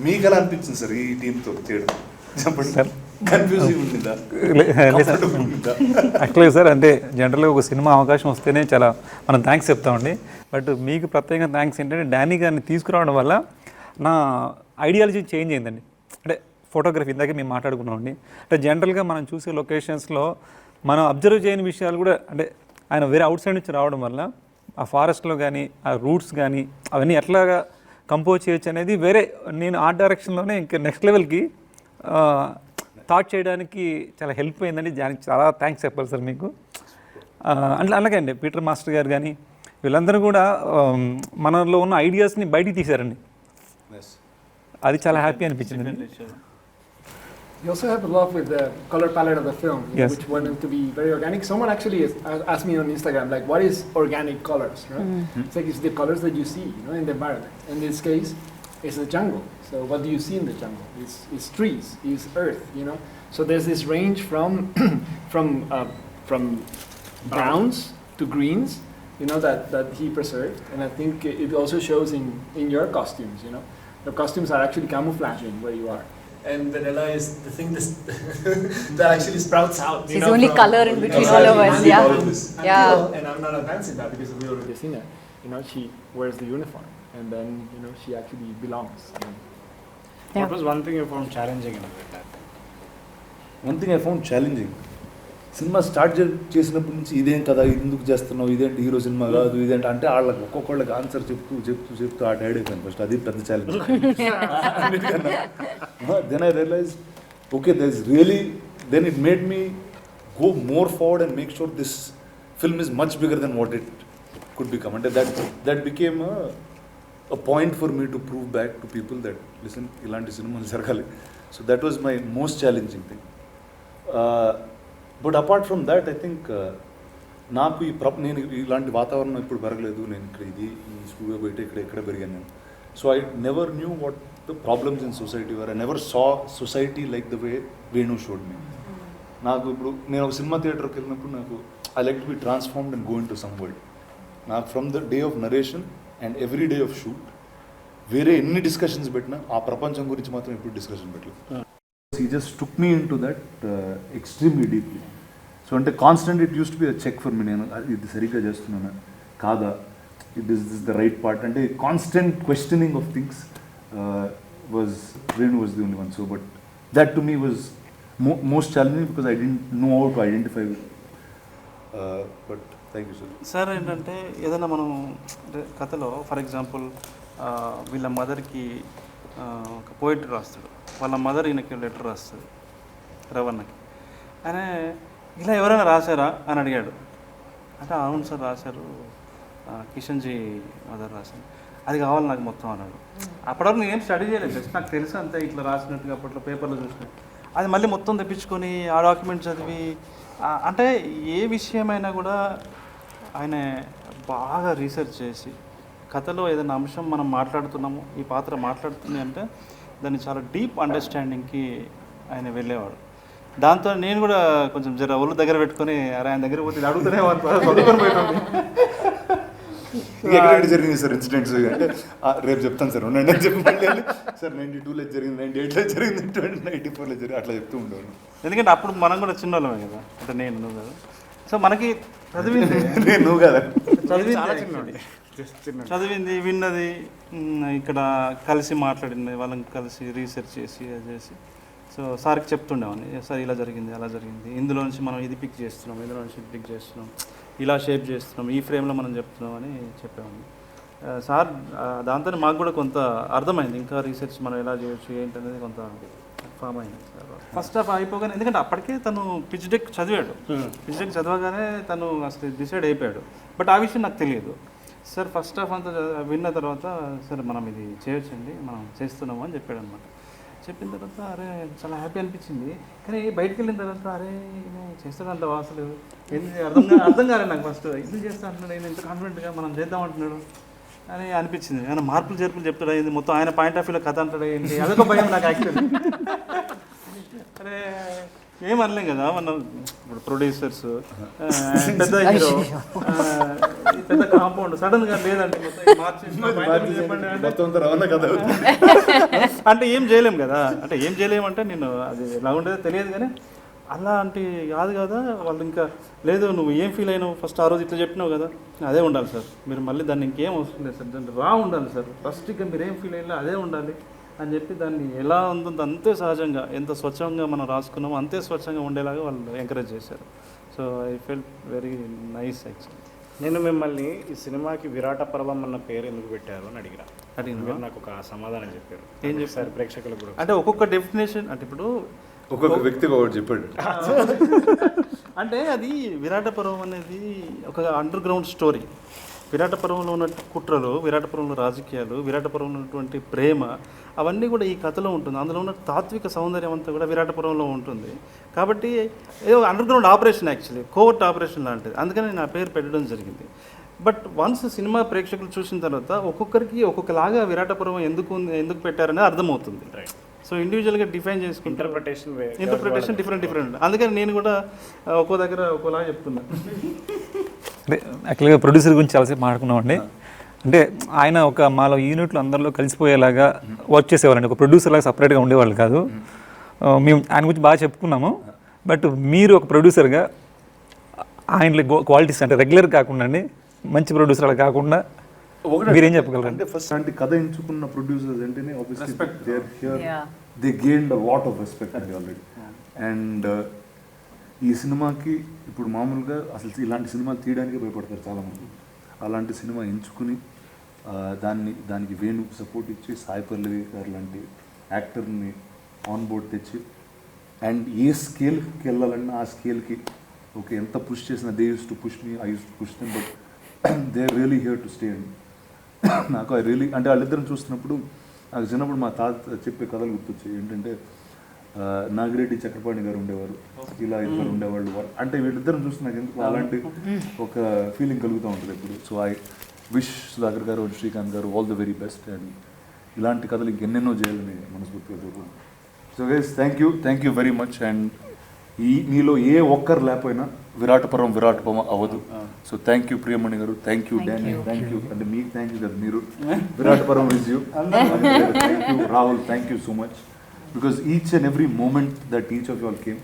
Speaker 6: మీకు ఎలా అనిపించింది సార్ ఈ టీంతో చేయడం? చెప్పండి సార్. కన్ఫ్యూజింగ్ ఉండిందా?
Speaker 5: యాక్చువల్గా సార్ అంటే జనరల్గా ఒక సినిమా అవకాశం వస్తేనే చాలా మనం థ్యాంక్స్ చెప్తామండి. బట్ మీకు ప్రత్యేకంగా థ్యాంక్స్ ఏంటంటే డానీ గారిని తీసుకురావడం వల్ల నా ఐడియాలజీ చేంజ్ అయిందండి. అంటే ఫోటోగ్రఫీ ఇందాకే మేము మాట్లాడుకున్నామండి. అంటే జనరల్గా మనం చూసే లొకేషన్స్లో మనం అబ్జర్వ్ చేయని విషయాలు కూడా అంటే ఆయన వేరే అవుట్ సైడ్ నుంచి రావడం వల్ల ఆ ఫారెస్ట్లో కానీ ఆ రూట్స్ కానీ అవన్నీ ఎట్లాగా కంపోజ్ చేయొచ్చు అనేది వేరే నేను ఆర్ట్ డైరెక్షన్లోనే ఇంకా నెక్స్ట్ లెవెల్కి థాట్ చేయడానికి చాలా హెల్ప్ అయిందండి. దానికి చాలా థ్యాంక్స్ చెప్పాలి సార్ మీకు. అలాగే అండి పీటర్ మాస్టర్ గారు కానీ వీళ్ళందరూ కూడా మనలో ఉన్న ఐడియాస్ని బయటికి తీశారండి. అది చాలా హ్యాపీ అనిపించింది.
Speaker 4: You also have a love with the color palette of the film,
Speaker 5: Yes.
Speaker 4: which wanted to be very organic. Someone actually asked me on Instagram, like, what is organic colors? Right? It's like it's the colors that you see, in the environment. In this case, it's the jungle. So what do you see in the jungle? It's trees, it's earth, So there's this range from from browns to greens, that he preserved, and I think it also shows in your costumes. Your costumes are actually camouflaging where you are. And vanilla is the thing that actually sprouts out.
Speaker 3: It's only color in between all of us, yeah. Yeah.
Speaker 4: And I'm not advancing that because we already seen it. She wears the uniform, and then she actually belongs.
Speaker 1: What was one thing you found challenging in that?
Speaker 6: One thing I found challenging, cinema start చేసినప్పటి నుంచి ఇదేం కదా, ఇది ఎందుకు చేస్తున్నావు, ఇదేంటి hero cinema కాదు, ఇదేంటి అంటే వాళ్ళకి ఒక్కొక్కళ్ళకి ఆన్సర్ చెప్తూ ఆ టైడ్ అయిపోయింది ఫస్ట్. అది పెద్ద challenge. Then I realize okay then it made me go more forward and make sure this film is much bigger than what it could become. అంటే that became a point for me to prove back to people that listen, ilanti cinemalu jaragali. So that was my most challenging thing. But apart from that, I think నాకు నేను ఇలాంటి వాతావరణం ఇప్పుడు పెరగలేదు. నేను ఇక్కడ ఈ స్టూడియో బయట ఇక్కడ పెరిగాను నేను. So I never knew what the problems in society were. I never saw society like the way Venu showed me. నాకు ఇప్పుడు నేను ఒక సినిమా థియేటర్కి వెళ్ళినప్పుడు నాకు I like to be transformed and go in to some world. నాకు from the day of narration and every day of shoot వేరే ఎన్ని డిస్కషన్స్ పెట్టినా ఆ ప్రపంచం గురించి మాత్రం ఎప్పుడు డిస్కషన్ పెట్టలేదు. He just took me in to that extremely deeply. So అంటే constant it used to be a check for me. నేను ఇది సరిగ్గా చేస్తున్నానా కాదా, it is this the right part అంటే constant questioning of things Renu was the only one. So but that to me was most challenging because I didn't know how to identify with. But thank you sir.
Speaker 2: Sir ఏంటంటే ఏదైనా మనం కథలో for example వీళ్ళ మదర్కి ఒక poetry రాస్తాడు, వాళ్ళ mother ఈయనకి లెటర్ రాస్తుంది రవణకి. ఆయన ఇలా ఎవరైనా రాశారా అని అడిగాడు. అంటే అవును సార్ రాశారు, కిషన్జీ మదర్ రాశారు. అది కావాలి నాకు మొత్తం అన్నాడు. అప్పటివరకు నేను ఏం స్టడీ చేయలేదు, జస్ట్ నాకు తెలుసు అంతే, ఇట్లా రాసినట్టుగా అప్పట్లో పేపర్లో చూసిన. అది మళ్ళీ మొత్తం తెప్పించుకొని ఆ డాక్యుమెంట్ చదివి అంటే ఏ విషయమైనా కూడా ఆయన బాగా రీసెర్చ్ చేసి, కథలో ఏదైనా అంశం మనం మాట్లాడుతున్నాము, ఈ పాత్ర మాట్లాడుతుంది అంటే దాన్ని చాలా డీప్ అండర్స్టాండింగ్కి ఆయన వెళ్ళేవాడు. దాంతో నేను కూడా కొంచెం జర ఒళ్ళు దగ్గర పెట్టుకొని అరే ఆయన దగ్గర పోతే అడుగుతూనే చదువుకొని పోయినాను.
Speaker 6: ఎక్కడ జరిగింది సార్ ఇన్సిడెంట్స్ అంటే రేపు చెప్తాను సార్ ఉండండి అని చెప్పి సార్ 92లో జరిగింది, 98లో జరిగింది, 94లో జరిగింది అట్లా చెప్తూ ఉండేవాడు.
Speaker 2: ఎందుకంటే అప్పుడు మనం కూడా చిన్నోళ్ళమే కదా, అంటే నేను నువ్వు కదా, సో మనకి చదివింది
Speaker 6: నేను నువ్వు కదా
Speaker 2: చదివింది విన్నది, ఇక్కడ కలిసి మాట్లాడింది, వాళ్ళని కలిసి రీసెర్చ్ చేసి అది చేసి, సో సార్కి చెప్తుండేవాడిని, సార్ ఇలా జరిగింది అలా జరిగింది, ఇందులో నుంచి మనం ఇది పిక్ చేస్తున్నాం, ఇందులో నుంచి ఇది పిక్ చేస్తున్నాం, ఇలా షేప్ చేస్తున్నాం, ఈ ఫ్రేమ్లో మనం చెప్తున్నాం అని చెప్పేవాడిని. సార్ దాంతో మాకు కూడా కొంత అర్థమైంది, ఇంకా రీసెర్చ్ మనం ఎలా చేయొచ్చు ఏంటనేది కొంత ఫామ్ అయింది సార్. ఫస్ట్ హాఫ్ అయిపోగానే, ఎందుకంటే అప్పటికే తను పిచ్ డెక్ చదివాడు, పిచ్ డెక్ చదవగానే తను అసలు డిసైడ్ అయిపోయాడు. బట్ ఆ విషయం నాకు తెలియదు. సార్ ఫస్ట్ హాఫ్ అంతా విన్న తర్వాత సార్ మనం ఇది చేయొచ్చండి, మనం చేస్తున్నాము అని చెప్పాడు అనమాట. చెప్పిన తర్వాత అరే చాలా హ్యాపీ అనిపించింది. కానీ బయటకు వెళ్ళిన తర్వాత అరే చేస్తాడంటావా అసలు ఏంది అర్థం కాలేదు నాకు. ఫస్ట్ ఇది చేస్తా అంటున్నాడు, నేను ఇంత కాన్ఫిడెంట్గా మనం చేద్దాం అంటున్నాడు అని అనిపించింది. ఆయన మార్పులు చేర్పులు చెప్తాడు, అయింది మొత్తం ఆయన పాయింట్ ఆఫ్ వ్యూలో కథ అంటాడు ఏంటి, అదొక భయం నాకు యాక్చువల్లీ. అరే ఏం అనలేం కదా మనం, ఇప్పుడు ప్రొడ్యూసర్స్ పెద్ద హీరో పెద్ద కాంపౌండ్ సడన్గా లేదంటే అంటే ఏం చేయలేం కదా, అంటే ఏం చేయలేమంటే నేను అది ఎలా ఉండేదో తెలియదు కానీ అలాంటి కాదు కదా. వాళ్ళు ఇంకా లేదు నువ్వు ఏం ఫీల్ అయినావు ఫస్ట్ ఆ రోజు ఇట్లా చెప్పినావు కదా, అదే ఉండాలి సార్, మీరు మళ్ళీ దాన్ని ఇంకేం అవసరం లేదు సార్, దాన్ని రా ఉండాలి సార్, ఫస్ట్ ఇక మీరు ఏం ఫీల్ అయ్యా అదే ఉండాలి అని చెప్పి దాన్ని ఎలా ఉంటుందో అంతే సహజంగా, ఎంత స్వచ్ఛంగా మనం రాసుకున్నామో అంతే స్వచ్ఛంగా ఉండేలాగా వాళ్ళు ఎంకరేజ్ చేశారు. So I felt very nice actually.
Speaker 1: నేను మిమ్మల్ని ఈ సినిమాకి విరాట పర్వం అన్న పేరు ఎందుకు పెట్టారు అని అడిగిన మీరు నాకు ఒక సమాధానం చెప్పారు.
Speaker 2: ఏం చెప్పారు
Speaker 1: ప్రేక్షకులకు కూడా?
Speaker 2: అంటే ఒక్కొక్క డెఫినేషన్, అంటే ఇప్పుడు
Speaker 6: ఒక్కొక్క వ్యక్తికి ఒకటి చెప్పాడు.
Speaker 2: అంటే అది విరాట పర్వం అనేది ఒక అండర్ గ్రౌండ్ స్టోరీ. విరాట పర్వంలో ఉన్న కుట్రలు, విరాట పర్వంలో రాజకీయాలు, విరాట పర్వంలో ఉన్నటువంటి ప్రేమ, అవన్నీ కూడా ఈ కథలో ఉంటుంది. అందులో ఉన్న తాత్విక సౌందర్యం అంతా కూడా విరాట పర్వంలో ఉంటుంది. కాబట్టి ఏదో under ground operation, actually covert operation లాంటిది, అందుకని నా పేరు పెట్టడం జరిగింది. బట్ వన్స్ సినిమా ప్రేక్షకులు చూసిన తర్వాత ఒక్కొక్కరికి ఒక్కొక్కలాగా విరాట పర్వం ఎందుకు పెట్టారనేది అర్థమవుతుంది. సో ఇండివిజువల్గా డిఫైన్ చేసుకుంటే ఇంటర్ప్రిటేషన్ డిఫరెంట్. అందుకని నేను కూడా ఒక్కో దగ్గర ఒక్కోలాగా చెప్తున్నాను.
Speaker 5: అంటే యాక్చువల్గా ప్రొడ్యూసర్ గురించి చాలాసేపు మాట్లాడుకున్నామండి. అంటే ఆయన ఒక మాలో యూనిట్లు అందరిలో కలిసిపోయేలాగా వర్క్ చేసేవారండి. ఒక ప్రొడ్యూసర్ లాగా సపరేట్గా ఉండేవాళ్ళు కాదు. మేము ఆయన గురించి బాగా చెప్పుకున్నాము. బట్ మీరు ఒక ప్రొడ్యూసర్గా ఆయన క్వాలిటీస్ అంటే రెగ్యులర్ కాకుండా అండి, మంచి ప్రొడ్యూసర్ అలా కాకుండా మీరేం చెప్పగలరు?
Speaker 6: అంటే ఫస్ట్ అంటే కథ ఎంచుకున్న ప్రొడ్యూసర్స్ అంటేనే they gained a lot of respect అండి ఆల్రెడీ. అండ్ ఈ సినిమాకి ఇప్పుడు మామూలుగా అసలు ఇలాంటి సినిమాలు తీయడానికి భయపడతారు చాలామంది. అలాంటి సినిమా ఎంచుకుని దానికి వేణు సపోర్ట్ ఇచ్చి సాయి పల్లవి గారు లాంటి యాక్టర్ని ఆన్ బోర్డ్ తెచ్చి అండ్ ఏ స్కేల్కి వెళ్ళాలన్నా ఆ స్కేల్కి ఓకే ఎంత పుష్ చేసినా they used to push me, I used to push them, but they are really here to stay అండి. నాకు ఐ రియలీ అంటే వాళ్ళిద్దరం చూస్తున్నప్పుడు నాకు చిన్నప్పుడు మా తాత చెప్పే కథలు గుర్తొచ్చాయి. ఏంటంటే నాగిరెడ్డి చక్రపాణి గారు ఉండేవారు, ఇలా ఇద్దరు ఉండేవాళ్ళు. అంటే వీళ్ళిద్దరం చూస్తే నాకు ఎందుకు అలాంటి ఒక ఫీలింగ్ కలుగుతూ ఉంటుంది ఎప్పుడు. సో ఐ విష్ సుధాకర్ గారు, శ్రీకాంత్ గారు all the very best. And ఇలాంటి కథలు ఇంకెన్నెన్నో చేయాలని మనస్ఫూర్తిగా కోరుకుంటున్నాను. So guys thank you very much. And మీలో ఏ ఒక్కరు లేకపోయినా విరాట పర్వం అవ్వదు. సో థ్యాంక్ యూ ప్రియమణి గారు, thank you Danny, thank you అంటే మీకు థ్యాంక్ యూ కదా, మీరు విరాట పర్వం is you. Thank you Rahul, thank you so much. Because each and every moment that each of you all came,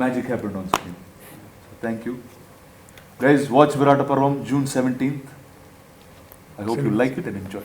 Speaker 6: magic happened on screen. So thank you. Guys, watch Virata Parvam June 17th. I hope you like it and enjoy.